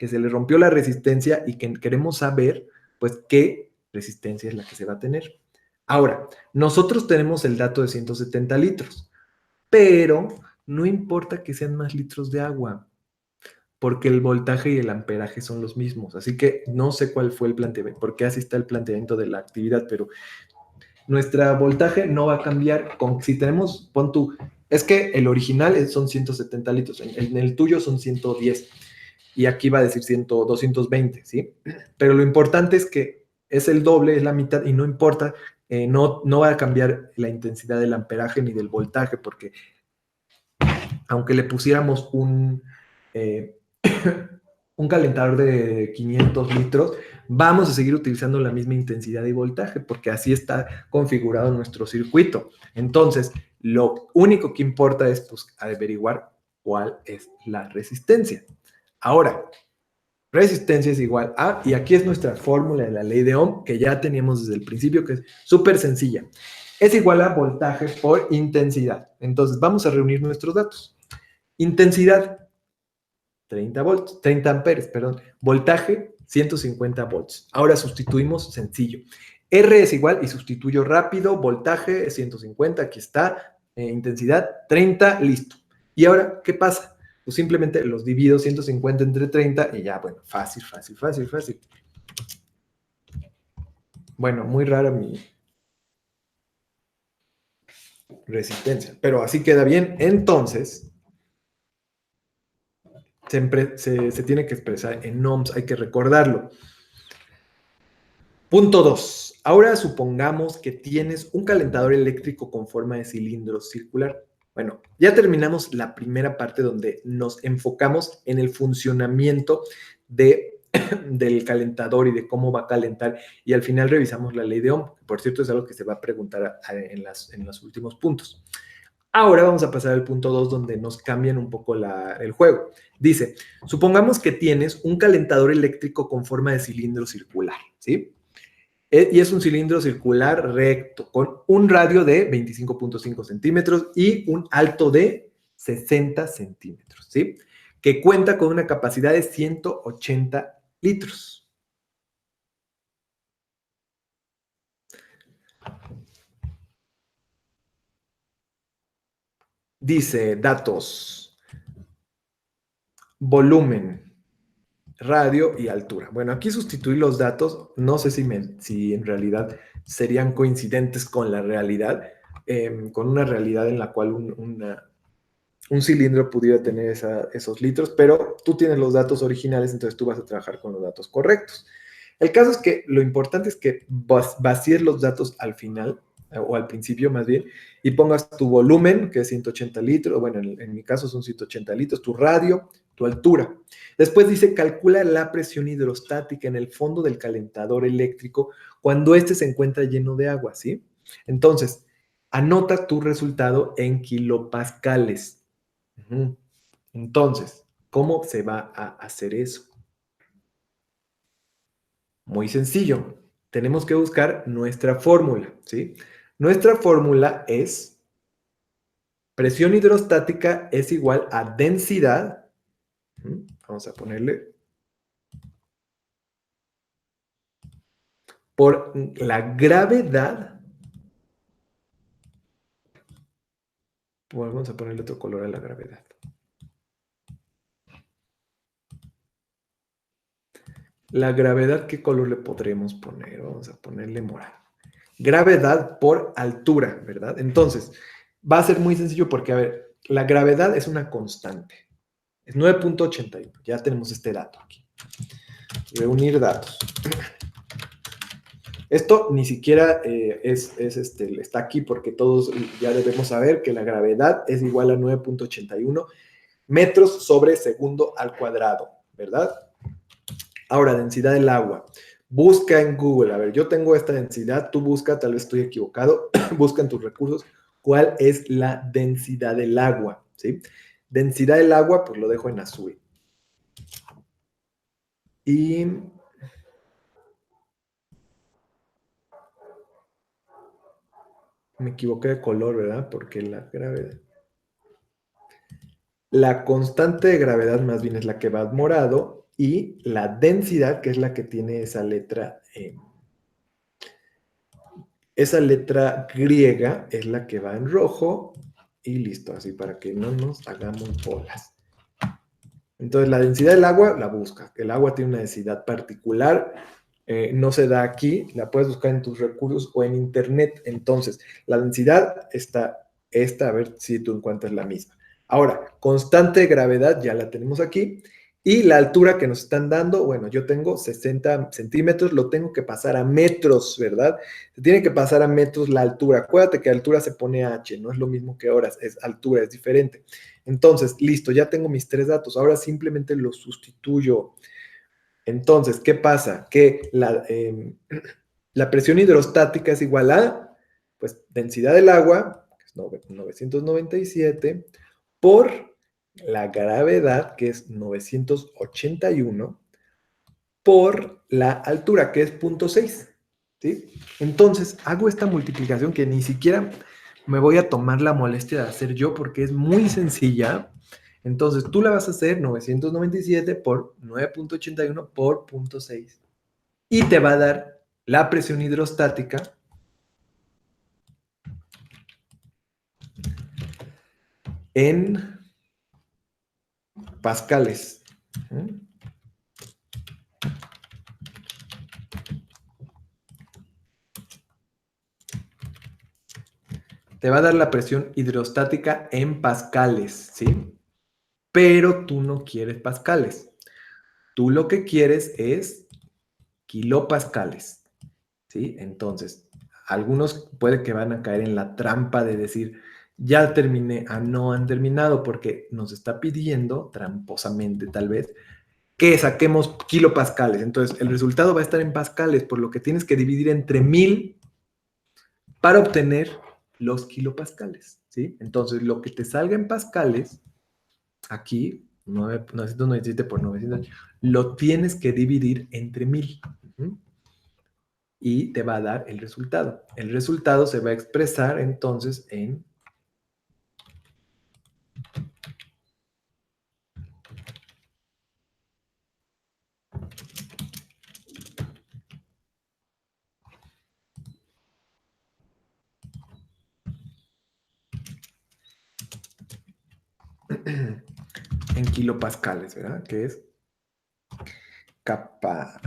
se le rompió la resistencia y que queremos saber, pues, qué resistencia es la que se va a tener. Ahora, nosotros tenemos el dato de 170 litros, pero no importa que sean más litros de agua, porque el voltaje y el amperaje son los mismos. Así que no sé cuál fue el planteamiento, porque así está el planteamiento de la actividad, pero nuestro voltaje no va a cambiar si tenemos, pon tú, es que el original son 170 litros, en el tuyo son 110, y aquí va a decir 100, 220, ¿sí? Pero lo importante es que es el doble, es la mitad, y no importa, no va a cambiar la intensidad del amperaje ni del voltaje, porque aunque le pusiéramos un calentador de 500 litros, vamos a seguir utilizando la misma intensidad y voltaje, porque así está configurado nuestro circuito. Entonces, lo único que importa es pues, averiguar cuál es la resistencia. Ahora, resistencia es igual a, y aquí es nuestra fórmula de la ley de Ohm, que ya teníamos desde el principio, que es súper sencilla. Es igual a voltaje por intensidad. Entonces, vamos a reunir nuestros datos. Intensidad, 30 amperes, perdón. Voltaje, 150 volts. Ahora sustituimos sencillo. R es igual, y sustituyo rápido, voltaje 150, aquí está, intensidad 30, listo. Y ahora, ¿qué pasa? Pues simplemente los divido 150 entre 30 y ya, bueno, fácil, fácil, fácil, fácil. Bueno, muy rara mi resistencia, pero así queda bien. Entonces, se tiene que expresar en ohms, hay que recordarlo. Punto 2. Ahora supongamos que tienes un calentador eléctrico con forma de cilindro circular. Bueno, ya terminamos la primera parte donde nos enfocamos en el funcionamiento del calentador y de cómo va a calentar, y al final revisamos la ley de Ohm, que por cierto es algo que se va a preguntar en los últimos puntos. Ahora vamos a pasar al punto 2 donde nos cambian un poco el juego. Dice, supongamos que tienes un calentador eléctrico con forma de cilindro circular, ¿sí? Y es un cilindro circular recto con un radio de 25.5 centímetros y un alto de 60 centímetros, ¿sí? Que cuenta con una capacidad de 180 litros. Dice datos, volumen, radio y altura. Bueno, aquí sustituí los datos, no sé si en realidad serían coincidentes con la realidad, con una realidad en la cual un cilindro pudiera tener esos litros, pero tú tienes los datos originales, entonces tú vas a trabajar con los datos correctos. El caso es que lo importante es que vacíes los datos al final, o al principio más bien, y pongas tu volumen, que es 180 litros, bueno, en mi caso son 180 litros, tu radio, tu altura. Después dice, calcula la presión hidrostática en el fondo del calentador eléctrico cuando éste se encuentra lleno de agua, ¿sí? Entonces, anota tu resultado en kilopascales. Entonces, ¿cómo se va a hacer eso? Muy sencillo. Tenemos que buscar nuestra fórmula, ¿sí? Nuestra fórmula es presión hidrostática es igual a densidad. Vamos a ponerle por la gravedad. Vamos a ponerle otro color a la gravedad. La gravedad, ¿qué color le podremos poner? Vamos a ponerle morado. Gravedad por altura, ¿verdad? Entonces, va a ser muy sencillo porque, a ver, la gravedad es una constante. Es 9.81. Ya tenemos este dato aquí. Reunir datos. Esto ni siquiera está aquí porque todos ya debemos saber que la gravedad es igual a 9.81 metros sobre segundo al cuadrado, ¿verdad? Ahora, densidad del agua. Busca en Google, a ver, yo tengo esta densidad, tú busca, tal vez estoy equivocado, busca en tus recursos cuál es la densidad del agua, ¿sí? Densidad del agua, pues lo dejo en azul. Y me equivoqué de color, ¿verdad? Porque la gravedad. La constante de gravedad más bien es la que va morado y la densidad, que es la que tiene esa letra griega, es la que va en rojo y listo, así para que no nos hagamos bolas. Entonces, la densidad del agua la buscas. El agua tiene una densidad particular, no se da aquí, la puedes buscar en tus recursos o en internet. Entonces, la densidad está esta, a ver si tú encuentras la misma. Ahora, constante de gravedad ya la tenemos aquí. Y la altura que nos están dando, bueno, yo tengo 60 centímetros, lo tengo que pasar a metros, ¿verdad? Se tiene que pasar a metros la altura. Acuérdate que altura se pone H, no es lo mismo que horas, es altura, es diferente. Entonces, listo, ya tengo mis tres datos. Ahora simplemente los sustituyo. Entonces, ¿qué pasa? Que la presión hidrostática es igual a, pues, densidad del agua, que es 997, por la gravedad, que es 981, por la altura, que es 0.6, ¿sí? Entonces, hago esta multiplicación que ni siquiera me voy a tomar la molestia de hacer yo porque es muy sencilla. Entonces, tú la vas a hacer 997 por 9.81 por 0.6 y te va a dar la presión hidrostática en pascales. Te va a dar la presión hidrostática en pascales, ¿sí? Pero tú no quieres pascales. Tú lo que quieres es kilopascales, ¿sí? Entonces, algunos puede que van a caer en la trampa de decir, ya terminé, no han terminado, porque nos está pidiendo, tramposamente tal vez, que saquemos kilopascales. Entonces, el resultado va a estar en pascales, por lo que tienes que dividir entre 1000 para obtener los kilopascales, ¿sí? Entonces, lo que te salga en pascales, aquí, 997 por 900, lo tienes que dividir entre 1000. Y te va a dar el resultado. El resultado se va a expresar entonces en kilopascales, ¿verdad? Que es capa.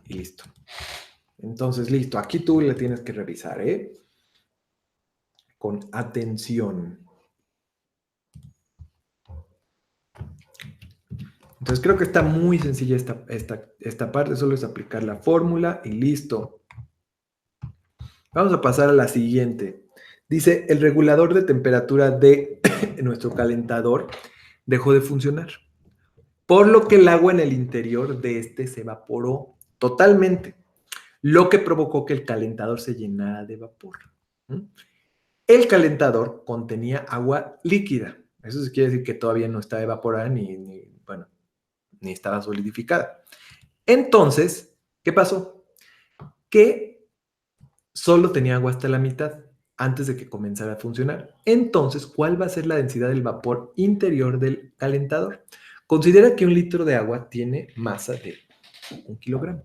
Y listo. Entonces, listo. Aquí tú le tienes que revisar, ¿eh? Con atención. Entonces, creo que está muy sencilla esta parte. Solo es aplicar la fórmula y listo. Vamos a pasar a la siguiente. Dice, el regulador de temperatura de nuestro calentador dejó de funcionar, por lo que el agua en el interior de este se evaporó totalmente, lo que provocó que el calentador se llenara de vapor. El calentador contenía agua líquida. Eso quiere decir que todavía no estaba evaporada bueno, ni estaba solidificada. Entonces, ¿qué pasó? Que solo tenía agua hasta la mitad antes de que comenzara a funcionar. Entonces, ¿cuál va a ser la densidad del vapor interior del calentador? Considera que un litro de agua tiene masa de 1 kilogramo.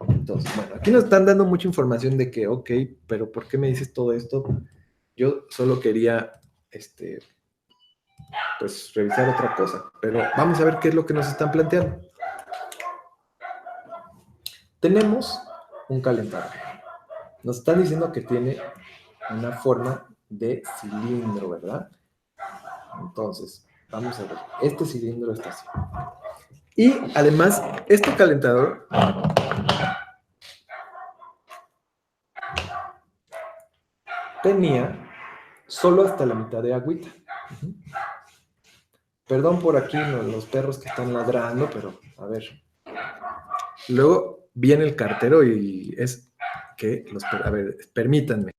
Entonces, bueno, aquí nos están dando mucha información de que, ok, pero ¿por qué me dices todo esto? Yo solo quería, pues, revisar otra cosa. Pero vamos a ver qué es lo que nos están planteando. Tenemos un calentador. Nos están diciendo que tiene una forma de cilindro, ¿verdad? Entonces, vamos a ver. Este cilindro está así. Y además, este calentador tenía solo hasta la mitad de agüita. Perdón por aquí los perros que están ladrando, pero a ver. Luego viene el cartero y es que a ver, permítanme.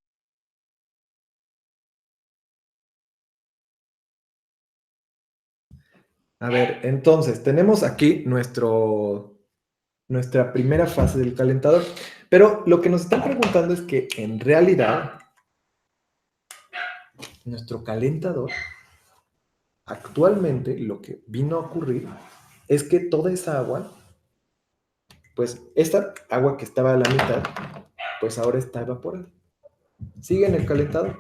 A ver, entonces tenemos aquí nuestra primera fase del calentador, pero lo que nos están preguntando es que en realidad nuestro calentador actualmente lo que vino a ocurrir es que toda esa agua, pues esta agua que estaba a la mitad, pues ahora está evaporada. Sigue en el calentador.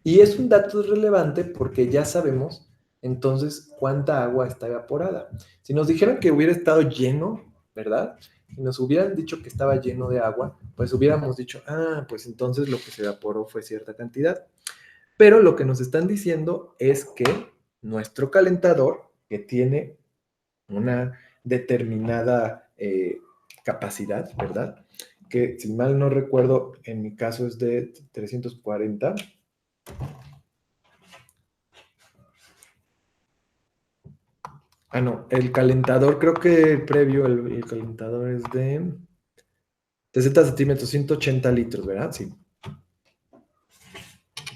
Y es un dato relevante porque ya sabemos entonces cuánta agua está evaporada. Si nos dijeran que hubiera estado lleno, ¿verdad? Si nos hubieran dicho que estaba lleno de agua, pues hubiéramos dicho, pues entonces lo que se evaporó fue cierta cantidad. Pero lo que nos están diciendo es que nuestro calentador que tiene una determinada capacidad, ¿verdad? Que si mal no recuerdo, en mi caso es de 340. Ah, no, el calentador, creo que el previo, el calentador es de 60 centímetros, 180 litros, ¿verdad? Sí.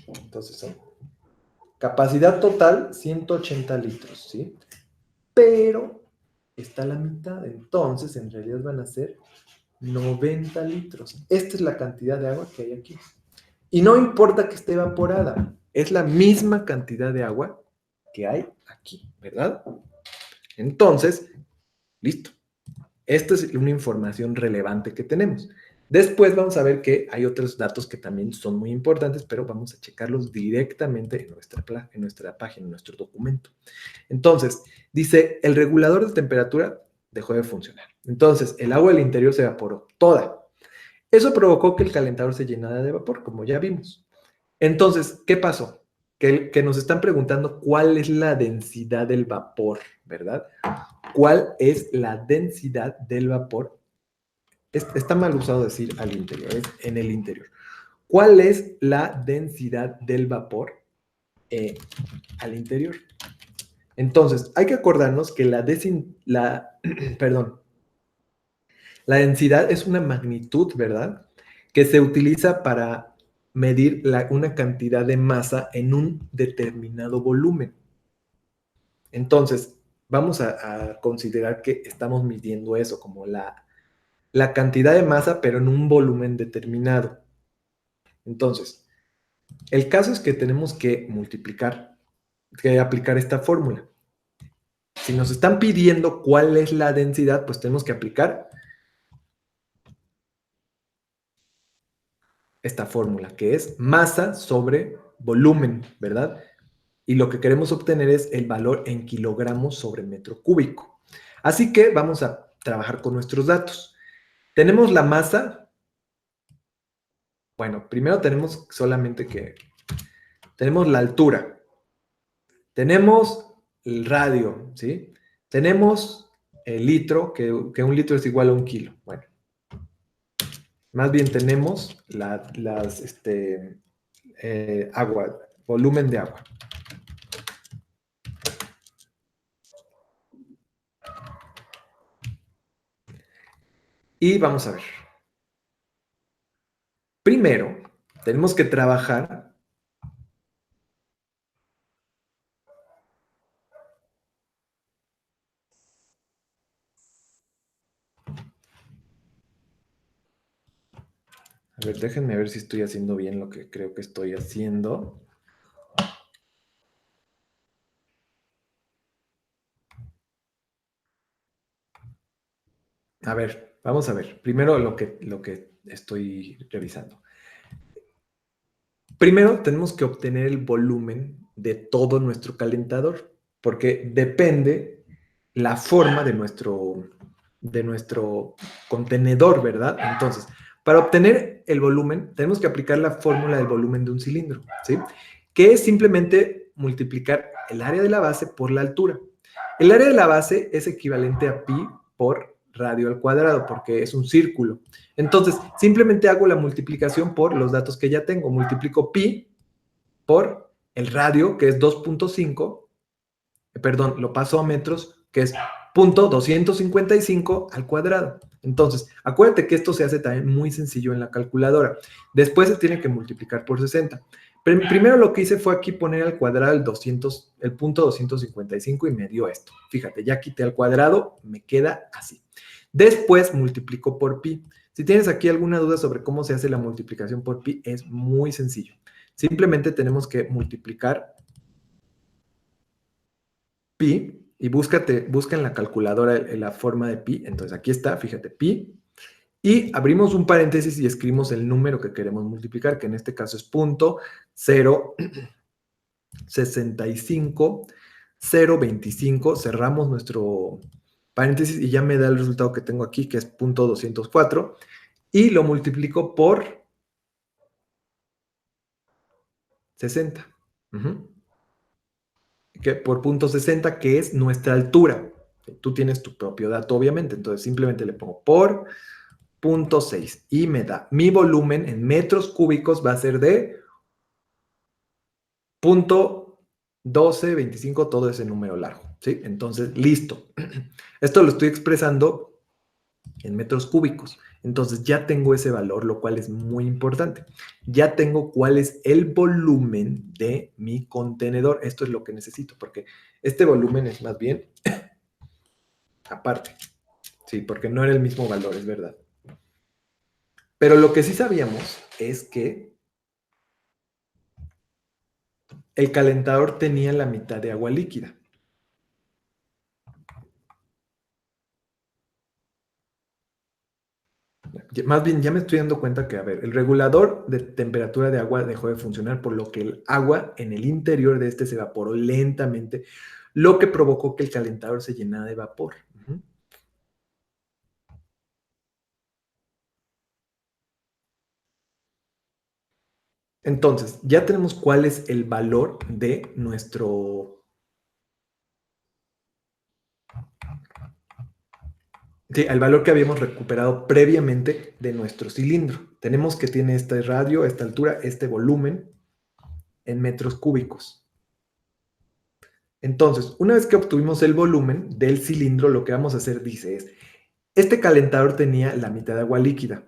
Entonces son capacidad total 180 litros, ¿sí? Pero está la mitad, entonces en realidad van a ser 90 litros. Esta es la cantidad de agua que hay aquí. Y no importa que esté evaporada, es la misma cantidad de agua que hay aquí, ¿verdad? Entonces, listo. Esta es una información relevante que tenemos. Después vamos a ver que hay otros datos que también son muy importantes, pero vamos a checarlos directamente en nuestra página, en nuestro documento. Entonces, dice, el regulador de temperatura dejó de funcionar. Entonces, el agua del interior se evaporó toda. Eso provocó que el calentador se llenara de vapor, como ya vimos. Entonces, ¿qué pasó? Que nos están preguntando cuál es la densidad del vapor, ¿verdad? ¿Cuál es la densidad del vapor? Está mal usado decir al interior, es en el interior. ¿Cuál es la densidad del vapor al interior? Entonces, hay que acordarnos que perdón, la densidad es una magnitud, ¿verdad? Que se utiliza para medir una cantidad de masa en un determinado volumen. Entonces, vamos a considerar que estamos midiendo eso como la cantidad de masa, pero en un volumen determinado. Entonces, el caso es que tenemos que que aplicar esta fórmula. Si nos están pidiendo cuál es la densidad, pues tenemos que aplicar esta fórmula, que es masa sobre volumen, ¿verdad? Y lo que queremos obtener es el valor en kilogramos sobre metro cúbico. Así que vamos a trabajar con nuestros datos. Tenemos la masa. Bueno, primero tenemos solamente que tenemos la altura, tenemos el radio, ¿sí? Tenemos el litro, que un litro es igual a un kilo. Bueno, más bien tenemos agua, volumen de agua. Y vamos a ver. Primero, tenemos que trabajar. A ver, déjenme ver si estoy haciendo bien lo que creo que estoy haciendo. A ver, vamos a ver. Primero lo que estoy revisando. Primero tenemos que obtener el volumen de todo nuestro calentador, porque depende la forma de nuestro contenedor, ¿verdad? Entonces, para obtener el volumen, tenemos que aplicar la fórmula del volumen de un cilindro, ¿sí? Que es simplemente multiplicar el área de la base por la altura. El área de la base es equivalente a pi por radio al cuadrado, porque es un círculo. Entonces, simplemente hago la multiplicación por los datos que ya tengo. Multiplico pi por el radio, que es 2.5, perdón, lo paso a metros, que es 0.255 al cuadrado. Entonces, acuérdate que esto se hace también muy sencillo en la calculadora. Después se tiene que multiplicar por 60. Pero primero lo que hice fue aquí poner al cuadrado el punto 255 y me dio esto. Fíjate, ya quité al cuadrado, me queda así. Después multiplico por pi. Si tienes aquí alguna duda sobre cómo se hace la multiplicación por pi, es muy sencillo. Simplemente tenemos que multiplicar pi y busca en la calculadora la forma de pi. Entonces aquí está, fíjate, pi. Y abrimos un paréntesis y escribimos el número que queremos multiplicar, que en este caso es punto 0.65, cerramos nuestro paréntesis y ya me da el resultado que tengo aquí, que es punto 204, y lo multiplico por 60. que por punto 60, que es nuestra altura. Tú tienes tu propio dato, obviamente, entonces simplemente le pongo por punto 6 y me da mi volumen en metros cúbicos va a ser de punto 12, 25, todo ese número largo, ¿sí? Entonces, listo. Esto lo estoy expresando en metros cúbicos. Entonces ya tengo ese valor, lo cual es muy importante. Ya tengo cuál es el volumen de mi contenedor. Esto es lo que necesito, porque este volumen es más bien aparte. Sí, porque no era el mismo valor, es verdad. Pero lo que sí sabíamos es que el calentador tenía la mitad de agua líquida. Más bien, ya me estoy dando cuenta que, a ver, el regulador de temperatura de agua dejó de funcionar, por lo que el agua en el interior de este se evaporó lentamente, lo que provocó que el calentador se llenara de vapor. Entonces, ya tenemos cuál es el valor de nuestro... Sí, el valor que habíamos recuperado previamente de nuestro cilindro. Tenemos que tiene este radio, esta altura, este volumen en metros cúbicos. Entonces, una vez que obtuvimos el volumen del cilindro, lo que vamos a hacer, dice, es, este calentador tenía la mitad de agua líquida,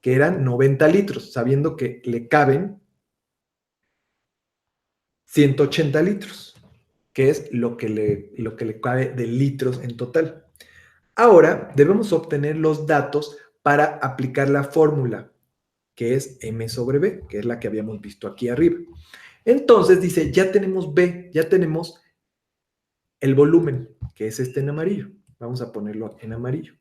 que eran 90 litros, sabiendo que le caben 180 litros, que es lo que le cabe de litros en total. Ahora debemos obtener los datos para aplicar la fórmula, que es M sobre B, que es la que habíamos visto aquí arriba. Entonces dice, ya tenemos B, ya tenemos el volumen, que es este en amarillo. Vamos a ponerlo en amarillo.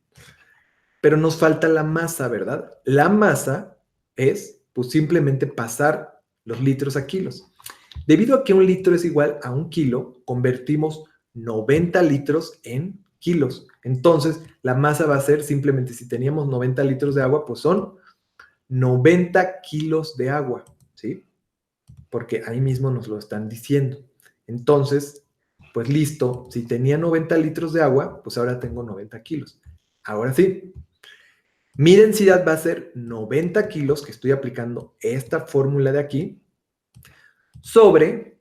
Pero nos falta la masa, ¿verdad? La masa es, pues simplemente pasar los litros a kilos. Debido a que un litro es igual a un kilo, convertimos 90 litros en kilos. Entonces, la masa va a ser simplemente, si teníamos 90 litros de agua, pues son 90 kilos de agua, ¿sí? Porque ahí mismo nos lo están diciendo. Entonces, pues listo, si tenía 90 litros de agua, pues ahora tengo 90 kilos. Ahora sí, mi densidad va a ser 90 kilos, que estoy aplicando esta fórmula de aquí, sobre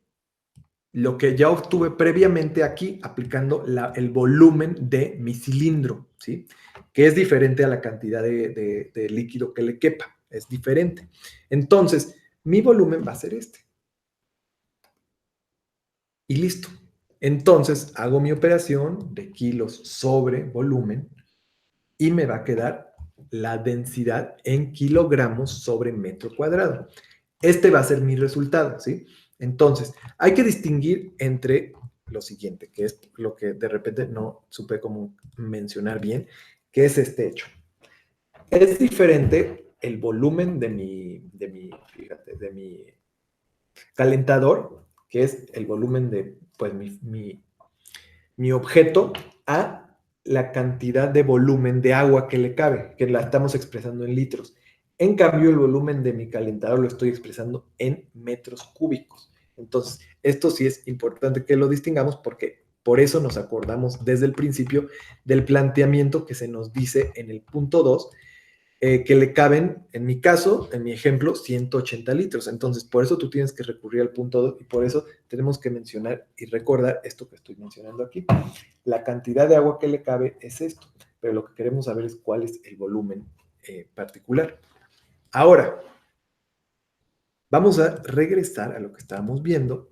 lo que ya obtuve previamente aquí, aplicando el volumen de mi cilindro, ¿sí? Que es diferente a la cantidad de líquido que le quepa, es diferente. Entonces, mi volumen va a ser este. Y listo. Entonces, hago mi operación de kilos sobre volumen y me va a quedar la densidad en kilogramos sobre metro cuadrado. Este va a ser mi resultado, ¿sí? Entonces, hay que distinguir entre lo siguiente, que es lo que de repente no supe cómo mencionar bien, que es este hecho. Es diferente el volumen fíjate, de mi calentador, que es el volumen de, pues, mi objeto, a la cantidad de volumen de agua que le cabe, que la estamos expresando en litros. En cambio, el volumen de mi calentador lo estoy expresando en metros cúbicos. Entonces, esto sí es importante que lo distingamos porque por eso nos acordamos desde el principio del planteamiento que se nos dice en el punto 2 que le caben, en mi caso, en mi ejemplo, 180 litros. Entonces, por eso tú tienes que recurrir al punto 2 y por eso tenemos que mencionar y recordar esto que estoy mencionando aquí. La cantidad de agua que le cabe es esto, pero lo que queremos saber es cuál es el volumen particular. Ahora, vamos a regresar a lo que estábamos viendo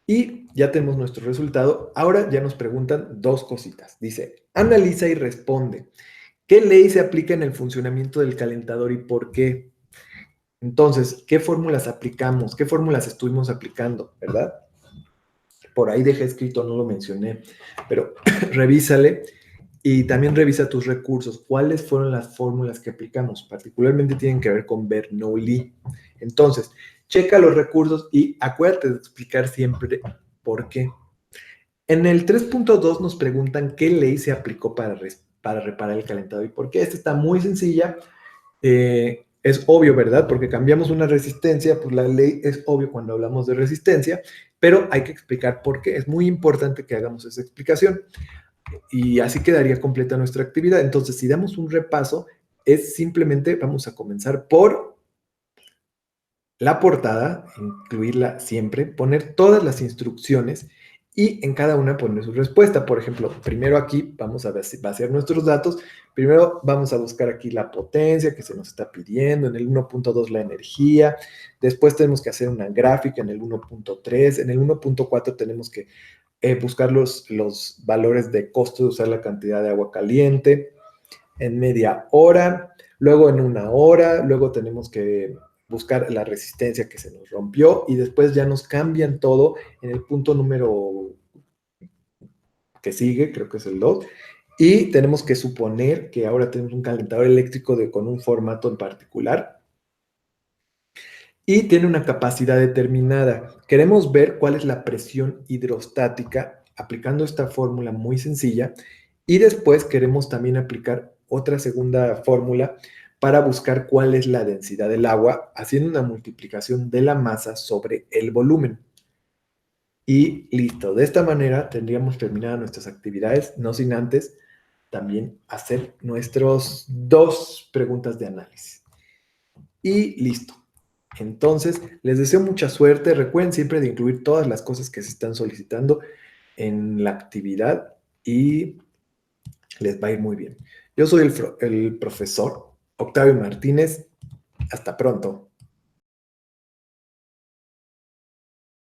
y ya tenemos nuestro resultado. Ahora ya nos preguntan dos cositas. Dice, analiza y responde. ¿Qué ley se aplica en el funcionamiento del calentador y por qué? Entonces, ¿qué fórmulas aplicamos? ¿Qué fórmulas estuvimos aplicando? ¿Verdad? Por ahí dejé escrito, no lo mencioné, pero revísale y también revisa tus recursos. ¿Cuáles fueron las fórmulas que aplicamos? Particularmente tienen que ver con Bernoulli. Entonces, checa los recursos y acuérdate de explicar siempre por qué. En el 3.2 nos preguntan qué ley se aplicó para reparar el calentador y por qué. Esta está muy sencilla. Es obvio, ¿verdad? Porque cambiamos una resistencia, pues la ley es obvio cuando hablamos de resistencia, pero hay que explicar por qué. Es muy importante que hagamos esa explicación y así quedaría completa nuestra actividad. Entonces, si damos un repaso, es simplemente, vamos a comenzar por la portada, incluirla siempre, poner todas las instrucciones y en cada una poner su respuesta. Por ejemplo, primero aquí vamos a vaciar nuestros datos. Primero vamos a buscar aquí la potencia que se nos está pidiendo, en el 1.2 la energía. Después tenemos que hacer una gráfica en el 1.3. En el 1.4 tenemos que buscar los valores de costo de usar la cantidad de agua caliente en media hora, luego en una hora, luego tenemos que buscar la resistencia que se nos rompió y después ya nos cambian todo en el punto número que sigue, creo que es el 2, y tenemos que suponer que ahora tenemos un calentador eléctrico con un formato en particular y tiene una capacidad determinada. Queremos ver cuál es la presión hidrostática aplicando esta fórmula muy sencilla y después queremos también aplicar otra segunda fórmula para buscar cuál es la densidad del agua haciendo una multiplicación de la masa sobre el volumen. Y listo, de esta manera tendríamos terminadas nuestras actividades, no sin antes también hacer nuestras dos preguntas de análisis. Y listo. Entonces, les deseo mucha suerte. Recuerden siempre de incluir todas las cosas que se están solicitando en la actividad y les va a ir muy bien. Yo soy el profesor Octavio Martínez. Hasta pronto.